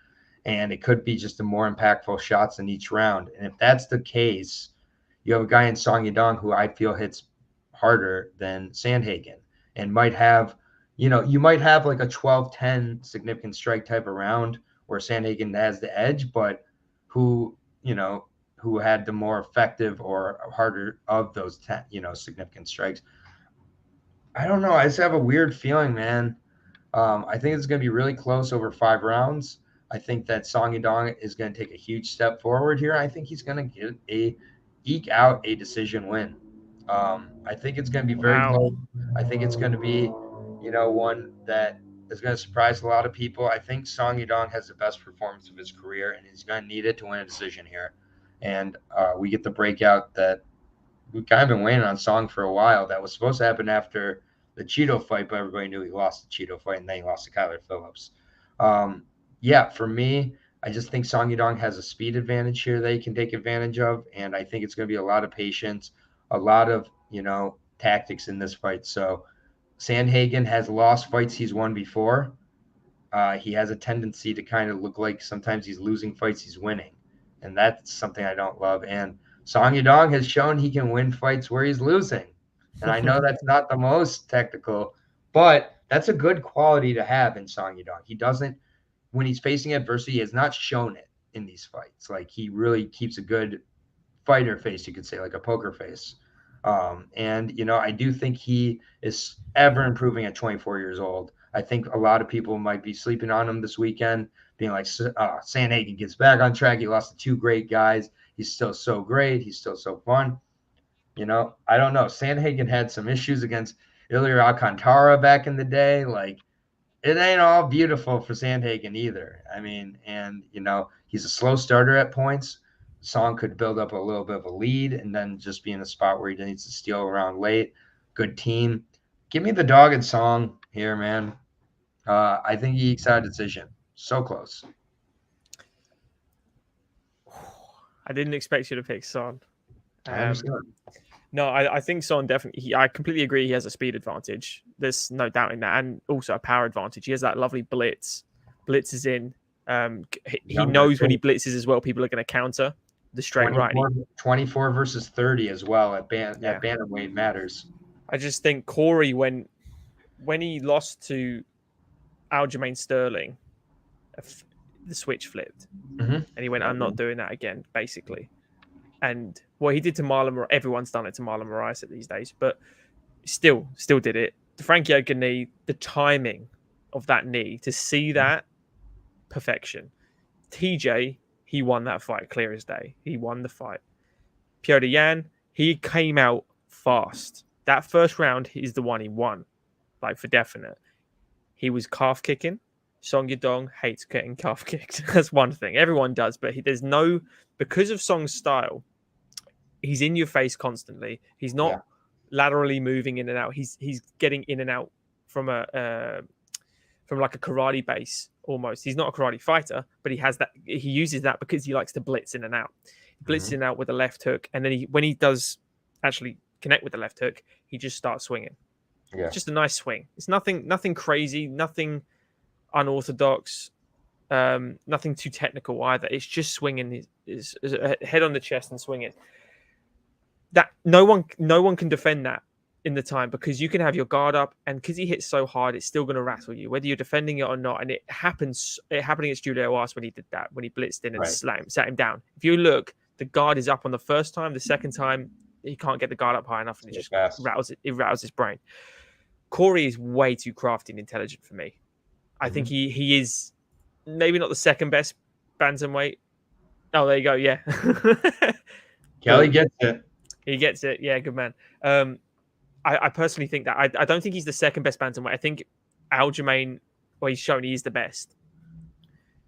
And it could be just a more impactful shots in each round. And if that's the case, you have a guy in Song Yadong who I feel hits harder than Sandhagen, and might have, you might have like a 12-10 significant strike type of round where Sandhagen has the edge, but who had the more effective or harder of those 10, significant strikes. I don't know. I just have a weird feeling, man. I think it's going to be really close over 5 rounds. I think that Song Yadong is going to take a huge step forward here. I think he's going to eke out a decision win. I think it's going to be very close. I think it's going to be, one that is going to surprise a lot of people. I think Song Yadong has the best performance of his career, and he's going to need it to win a decision here. And we get the breakout that we've kind of been waiting on Song for a while. That was supposed to happen after the Cheeto fight, but everybody knew he lost the Cheeto fight, and then he lost to Kyler Phillips. For me, I just think Song Yadong has a speed advantage here that he can take advantage of, and I think it's going to be a lot of patience, a lot of, tactics in this fight. So Sandhagen has lost fights he's won before. He has a tendency to kind of look like sometimes he's losing fights he's winning, and that's something I don't love. And Song Yadong has shown he can win fights where he's losing, and I know that's not the most technical, but that's a good quality to have in Song Yadong. He doesn't, when he's facing adversity, he has not shown it in these fights. Like, he really keeps a good fighter face, you could say, like a poker face. And I do think he is ever improving at 24 years old. I think a lot of people might be sleeping on him this weekend, being like, Sandhagen gets back on track. He lost to 2 great guys. He's still so great. He's still so fun. I don't know. Sandhagen had some issues against Ilir Alcantara back in the day. Like, it ain't all beautiful for Sandhagen either. I mean, and, he's a slow starter at points. Song could build up a little bit of a lead and then just be in a spot where he needs to steal around late. Good team. Give me the dog and Song here, man. I think he ekes out a decision. So close. I didn't expect you to pick Son. I understand. No, I think Son definitely. I completely agree. He has a speed advantage. There's no doubt in that, and also a power advantage. He has that lovely blitz. Blitz is in. He knows when he blitzes as well. People are going to counter the straight right. 24 versus 30 as well at bantamweight matters. I just think Cory, when he lost to Aljamain Sterling, the switch flipped, and he went, "I'm not doing that again," basically. And what he did to Marlon, everyone's done it to Marlon Moraes these days, but still did it. The Frankie Edgar knee, the timing of that knee, to see that perfection. TJ, he won that fight clear as day. He won the fight. Petr Yan, he came out fast. That first round is the one he won, like for definite. He was calf kicking. Song Yadong hates getting calf kicked. That's one thing. Everyone does, but because of Song's style, he's in your face constantly. He's not laterally moving in and out. He's getting in and out from from like a karate base almost. He's not a karate fighter, but he has that. He uses that because he likes to blitz in and out. He blitzes in and out with a left hook, and then when he does actually connect with the left hook, he just starts swinging. Yeah. It's just a nice swing. It's nothing crazy, nothing unorthodox, nothing too technical either. It's just swinging his head on the chest and swinging. That no one can defend that in the time, because you can have your guard up, and because he hits so hard, it's still going to rattle you, whether you're defending it or not. And it happened against Julio Arce when he did that, when he blitzed in and sat him down. If you look, the guard is up on the first time. The second time, he can't get the guard up high enough, and it just rattles his brain. Cory is way too crafty and intelligent for me. I think he is maybe not the second best bantamweight. Oh, there you go. Yeah. Kelly gets it. He gets it. Yeah, good man. I personally think that I don't think he's the second best bantamweight. I think Aljamain, well, he's shown he is the best.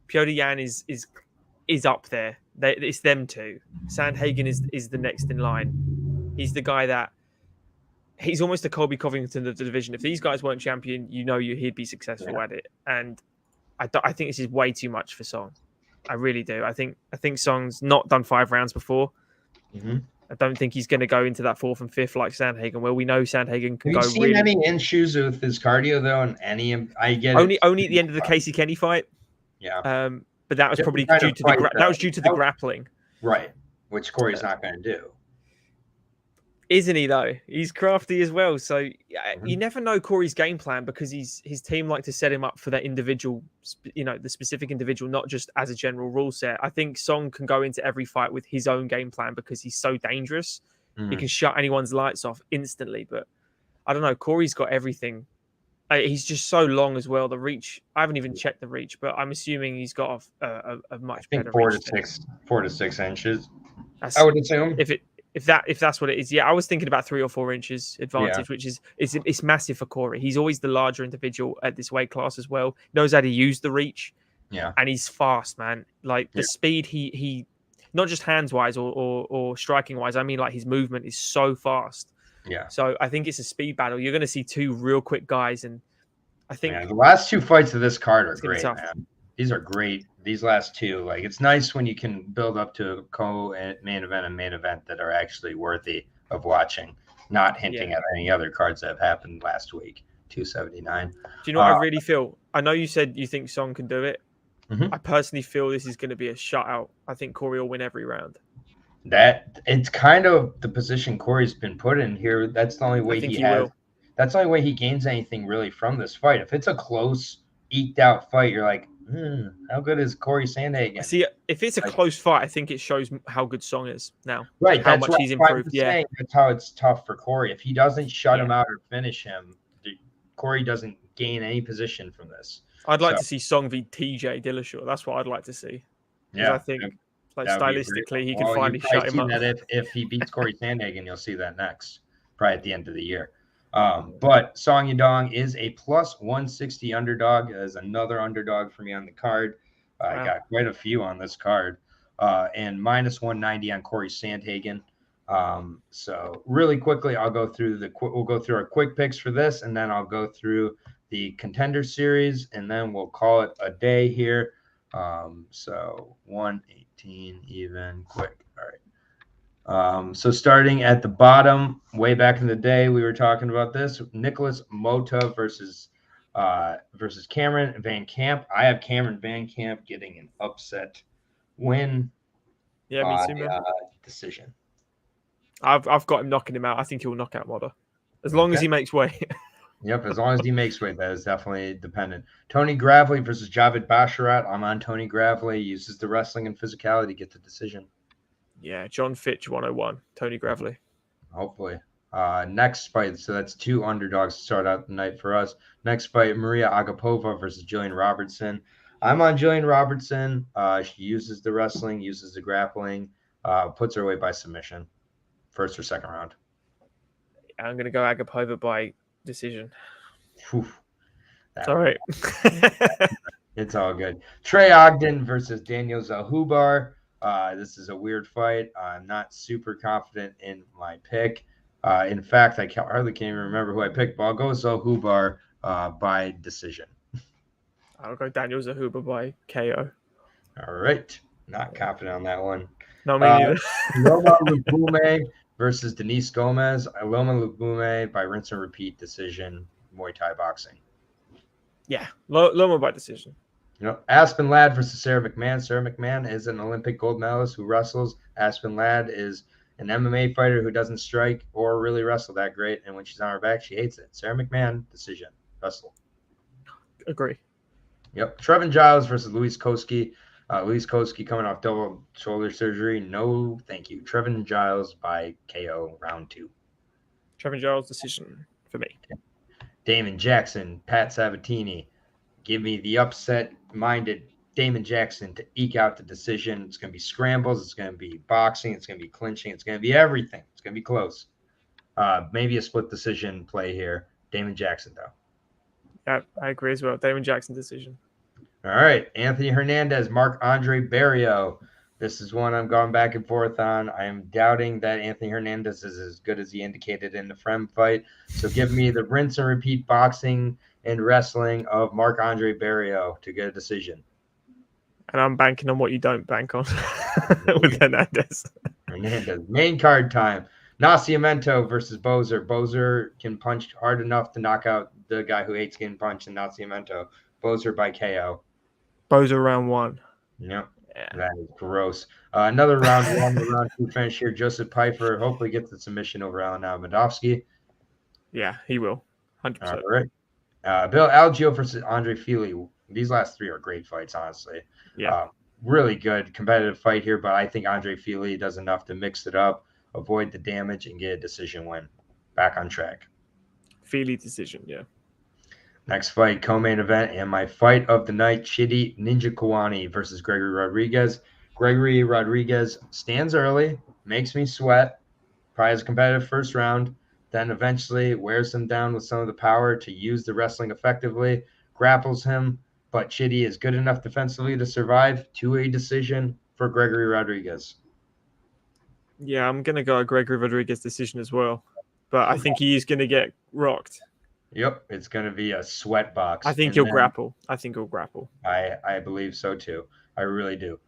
Petr Yan is up there. It's them two. Sandhagen is the next in line. He's the guy that he's almost a Colby Covington of the division. If these guys weren't champion, he'd be successful at it. And I think this is way too much for Song. I really do. I think Song's not done 5 rounds before. I don't think he's going to go into that 4th and 5th like Sandhagen, where we know Sandhagen can go. Have you seen any in shoes with his cardio though? And I get only at the end of the Casey Kenny fight. Yeah. But that was probably due to the grappling. Right. Which Cory's not going to do. Isn't he though? He's crafty as well. So you never know Cory's game plan, because his team like to set him up for that individual, the specific individual, not just as a general rule set. I think Song can go into every fight with his own game plan because he's so dangerous. He can shut anyone's lights off instantly. But I don't know. Cory's got everything. He's just so long as well. The reach, I haven't even checked the reach, but I'm assuming he's got a much better reach. 4 to 6 inches. I would assume if that's what it is. Yeah, I was thinking about 3 or 4 inches advantage, which is it's massive for Cory. He's always the larger individual at this weight class as well. Knows how to use the reach. Yeah, and he's fast, man. Like the speed, he not just hands wise or striking wise. I mean, like his movement is so fast. Yeah. So I think it's a speed battle. You're going to see 2 real quick guys, and I think the last 2 fights of this card are great, man. These are great. These last 2, like, it's nice when you can build up to a co-main event and main event that are actually worthy of watching, not hinting at any other cards that have happened last week. 279. Do you know what I really feel? I know you said you think Song can do it. I personally feel this is going to be a shutout. I think Cory will win every round. That it's kind of the position Cory's been put in here. That's the only way that's the only way he gains anything really from this fight. If it's a close, eked out fight, you're like, how good is Cory Sandhagen? See, if it's a close fight, I think it shows how good Song is now. Right, how much he's improved. Yeah, that's how it's tough for Cory. If he doesn't shut him out or finish him, Cory doesn't gain any position from this. I'd like to see Song v TJ Dillashaw. That's what I'd like to see. Yeah, I think stylistically he can finally shut him up. That if he beats Cory Sandhagen, you'll see that next, probably at the end of the year. But Song Yadong is a plus 160 underdog. As another underdog for me on the card. I got quite a few on this card, and minus 190 on Cory Sandhagen. So really quickly, we'll go through our quick picks for this, and then I'll go through the Contender Series, and then we'll call it a day here. So 118 even quick. All right. So starting at the bottom, way back in the day, we were talking about this. Nicholas Mota versus Cameron Van Camp. I have Cameron Van Camp getting an upset win. Yeah, me too, man. Decision. I've got him knocking him out. I think he'll knock out Mota. As long as he makes weight. Yep, as long as he makes weight, that is definitely dependent. Tony Gravely versus Javid Basharat. I'm on Tony Gravely. Uses the wrestling and physicality to get the decision. Yeah, John Fitch 101. Tony Gravely. Hopefully. Next fight. So that's 2 underdogs to start out the night for us. Next fight, Maria Agapova versus Julian Robertson. I'm on Julian Robertson. She uses the wrestling, uses the grappling, puts her away by submission. First or second round. I'm going to go Agapova by decision. It's all right. It's all good. Trey Ogden versus Daniel Zahubar. This is a weird fight. I'm not super confident in my pick. In fact, I hardly can't even remember who I picked, but I'll go Zahubar by decision. I'll go Daniel Zahubar by KO. All right. Not confident on that one. No, me neither. Loma Lubume versus Denise Gomez. Loma Lubume by rinse and repeat decision, Muay Thai boxing. Yeah, Loma by decision. Aspen Ladd versus Sarah McMahon. Sarah McMahon is an Olympic gold medalist who wrestles. Aspen Ladd is an MMA fighter who doesn't strike or really wrestle that great, and when she's on her back, she hates it. Sarah McMahon, decision, wrestle. Agree. Yep. Trevin Giles versus Luis Koski. Luis Koski coming off double shoulder surgery. No, thank you. Trevin Giles by KO round 2. Trevin Giles, decision for me. Damon Jackson, Pat Sabatini. Give me the upset-minded Damon Jackson to eke out the decision. It's going to be scrambles. It's going to be boxing. It's going to be clinching. It's going to be everything. It's going to be close. Maybe a split decision play here. Damon Jackson, though. Yeah, I agree as well. Damon Jackson, decision. All right. Anthony Hernandez, Marc-Andre Barrio. This is one I'm going back and forth on. I am doubting that Anthony Hernandez is as good as he indicated in the Frem fight. So give me the rinse and repeat boxing and wrestling of Marc-Andre Barrio to get a decision. And I'm banking on what you don't bank on with Hernandez. Main card time. Naciomento versus Bozer. Bozer can punch hard enough to knock out the guy who hates getting punched in Naciomento. Bozer by KO. Bozer round 1. Yep. Yeah. That is gross. Another round 1, the round 2 finish here. Joseph Pfeiffer hopefully gets the submission over Alan Almadovsky. Yeah, he will. 100%. All right. Bill Algio versus Andre Fili. These last 3 are great fights, honestly. Yeah. Really good competitive fight here, but I think Andre Fili does enough to mix it up, avoid the damage, and get a decision win. Back on track. Fili decision, yeah. Next fight, co-main event, and my fight of the night, Chidi Ninja Kawani versus Gregory Rodriguez. Gregory Rodriguez stands early, makes me sweat, probably has a competitive first round, then eventually wears him down with some of the power to use the wrestling effectively, grapples him, but Chidi is good enough defensively to survive to a decision for Gregory Rodriguez. Yeah, I'm going to go a Gregory Rodriguez decision as well, but I think he is going to get rocked. Yep, it's going to be a sweat box. I think he'll grapple. I believe so too. I really do.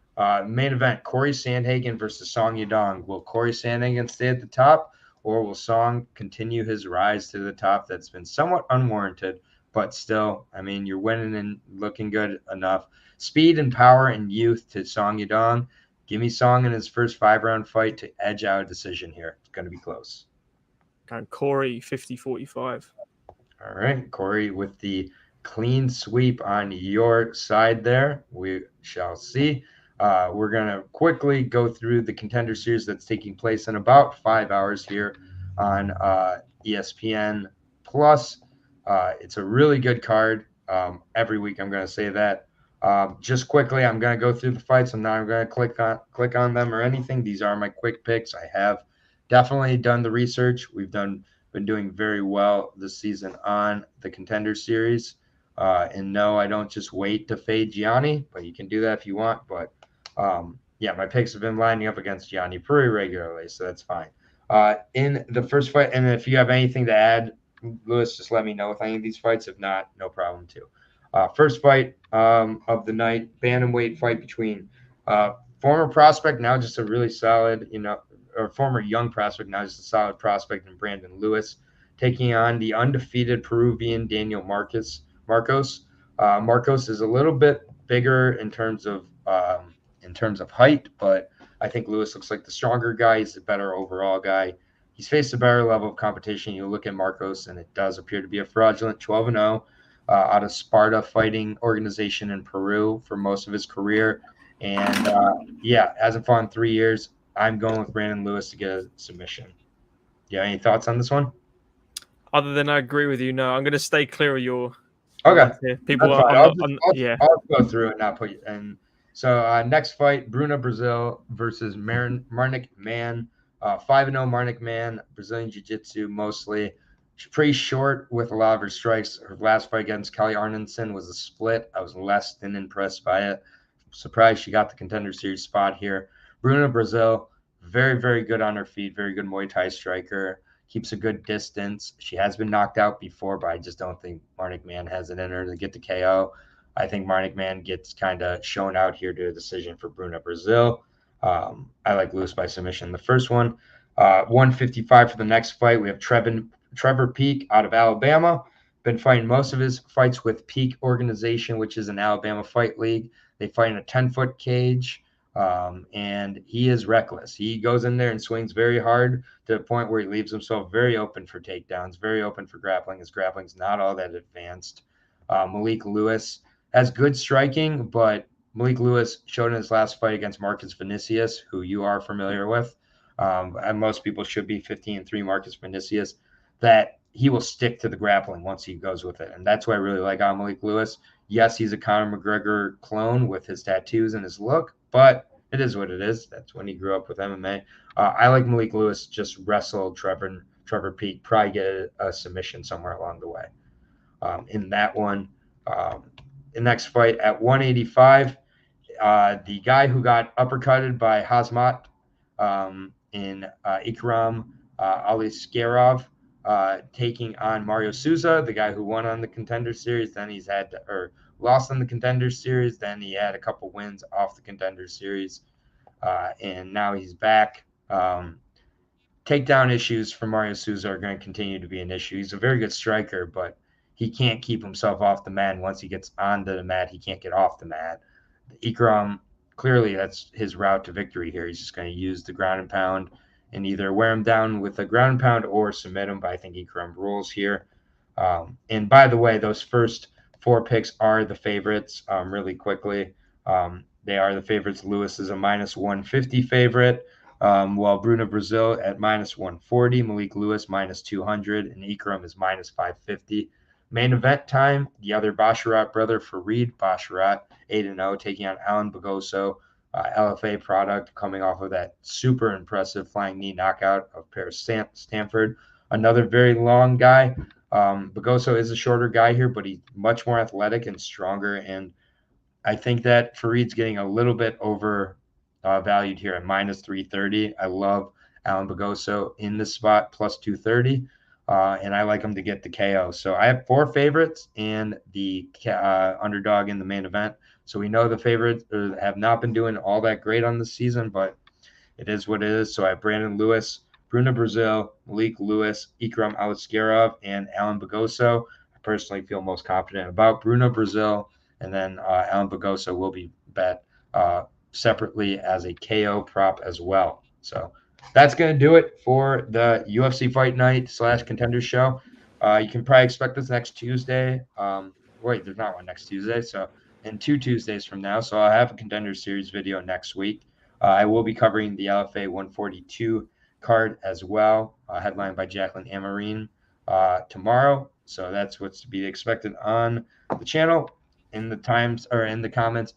Main event, Cory Sandhagen versus Song Yadong. Will Cory Sandhagen stay at the top, or will Song continue his rise to the top that's been somewhat unwarranted, but still, I mean, you're winning and looking good enough. Speed and power and youth to Song Yadong. Give me Song in his first 5-round fight to edge out a decision here. It's going to be close. And Cory, 50-45. All right, Cory, with the clean sweep on your side there. We shall see. We're going to quickly go through the Contender Series that's taking place in about 5 hours here on ESPN Plus. It's a really good card. Every week I'm going to say that. Just quickly, I'm going to go through the fights. I'm not going to click on them or anything. These are my quick picks. I have definitely done the research. We've been doing very well this season on the Contender Series. And no, I don't just wait to fade Gianni, but you can do that if you want. But yeah, my picks have been lining up against Gianni pretty regularly, so that's fine. In the first fight, and if you have anything to add, Lewis, just let me know with any of these fights. If not, no problem too. First fight of the night, bantamweight fight between former prospect, now just a really solid, or former young prospect, now just a solid prospect, in Brandon Lewis, taking on the undefeated Peruvian Daniel Marcos. Marcos is a little bit bigger in terms of height, but I think Lewis looks like the stronger guy. He's the better overall guy. He's faced a better level of competition. You look at Marcos, and it does appear to be a fraudulent 12-0 out of Sparta Fighting Organization in Peru for most of his career. And hasn't fought in 3 years. I'm going with Brandon Lewis to get a submission. You have any thoughts on this one? Other than I agree with you, no. I'm going to stay clear of your. Okay. People I'll go through it and not put you in. So next fight, Bruna Brazil versus Marnik Mann. 5-0 Marnik Mann, Brazilian Jiu-Jitsu mostly. She's pretty short with a lot of her strikes. Her last fight against Kelly Arneson was a split. I was less than impressed by it. Surprised she got the Contender Series spot here. Bruna Brazil, very, very good on her feet, very good Muay Thai striker, keeps a good distance. She has been knocked out before, but I just don't think Marnik Mann has it in her to get to KO. I think Mcmahon gets kind of shown out here to a decision for Bruno Brazil. I like Lewis by submission. The first one, 155 for the next fight. We have Trevor Peek out of Alabama. Been fighting most of his fights with Peak Organization, which is an Alabama fight league. They fight in a 10-foot cage, and he is reckless. He goes in there and swings very hard to the point where he leaves himself very open for takedowns, very open for grappling. His grappling's not all that advanced. Malik Lewis has good striking, but Malik Lewis showed in his last fight against Marcus Vinicius, who you are familiar with, and most people should be 15-3 Marcus Vinicius, that he will stick to the grappling once he goes with it. And that's why I really like Malik Lewis. Yes, he's a Conor McGregor clone with his tattoos and his look, but it is what it is. That's when he grew up with MMA. I like Malik Lewis, just wrestle Trevor Peek, probably get a submission somewhere along the way. In that one, the next fight at 185, the guy who got uppercutted by Hazmat in Ikram Aliskerov, taking on Mario Souza, the guy who won on the Contender Series. Then he's lost on the Contender Series. Then he had a couple wins off the Contender Series, and now he's back. Takedown issues for Mario Souza are going to continue to be an issue. He's a very good striker, but he can't keep himself off the mat. Once he gets onto the mat, he can't get off the mat. Ikram, clearly that's his route to victory here. He's just going to use the ground and pound and either wear him down with a ground and pound or submit him, but I think Ikram rules here. And by the way, those first 4 picks are the favorites really quickly. They are the favorites. Lewis is a -150 favorite, while Bruno Brazil at -140, Malik Lewis -200, and Ikram is -550. Main event time, the other Basharat brother, Farid Basharat, 8-0, taking on Alan Bagoso, LFA product, coming off of that super impressive flying knee knockout of Paris Stanford. Another very long guy. Bagoso is a shorter guy here, but he's much more athletic and stronger. And I think that Farid's getting a little bit over valued here at -330. I love Alan Bagoso in this spot, +230. And I like him to get the KO. So I have 4 favorites and the underdog in the main event. So we know the favorites have not been doing all that great on the season, but it is what it is. So I have Brandon Lewis, Bruno Brazil, Malik Lewis, Ikram Aliskerov, and Alan Bagoso. I personally feel most confident about Bruno Brazil, and then Alan Bagoso will be bet separately as a KO prop as well. So that's going to do it for the UFC Fight Night / Contender Show. You can probably expect this next Tuesday. Wait, there's not one next Tuesday. So in 2 Tuesdays from now. So I'll have a Contender Series video next week. I will be covering the LFA 142 card as well, headlined by Jacqueline Amarine tomorrow. So that's what's to be expected on the channel. In the comments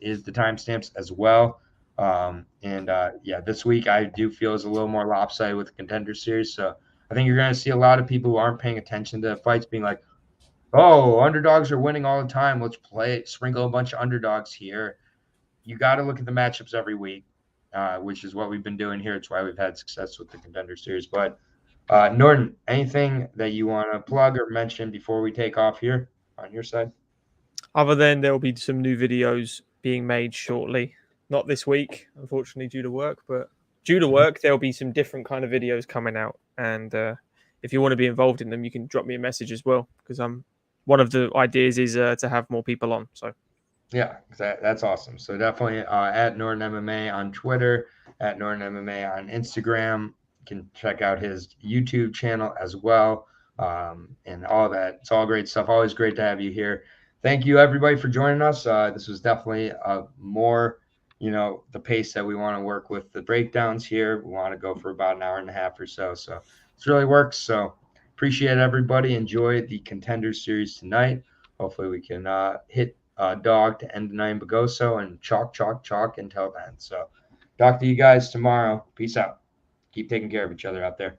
is the timestamps as well. Yeah, this week I do feel is a little more lopsided with the Contender Series. So I think you're going to see a lot of people who aren't paying attention to fights being like, oh, underdogs are winning all the time. Let's sprinkle a bunch of underdogs here. You got to look at the matchups every week, which is what we've been doing here. It's why we've had success with the Contender Series. But Norton, anything that you want to plug or mention before we take off here on your side? Other than there will be some new videos being made shortly. Not this week, unfortunately, due to work, but due to work, there'll be some different kind of videos coming out. And if you want to be involved in them, you can drop me a message as well, because one of the ideas is to have more people on. So yeah, that's awesome. So definitely at Norton MMA on Twitter, at Norton MMA on Instagram. You can check out his YouTube channel as well, and all that. It's all great stuff. Always great to have you here. Thank you, everybody, for joining us. This was definitely more, the pace that we want to work with the breakdowns here. We want to go for about an hour and a half or so. So it's really works. So appreciate everybody. Enjoy the Contender Series tonight. Hopefully we can hit dog to end the night in Bagoso and chalk until then. So talk to you guys tomorrow. Peace out. Keep taking care of each other out there.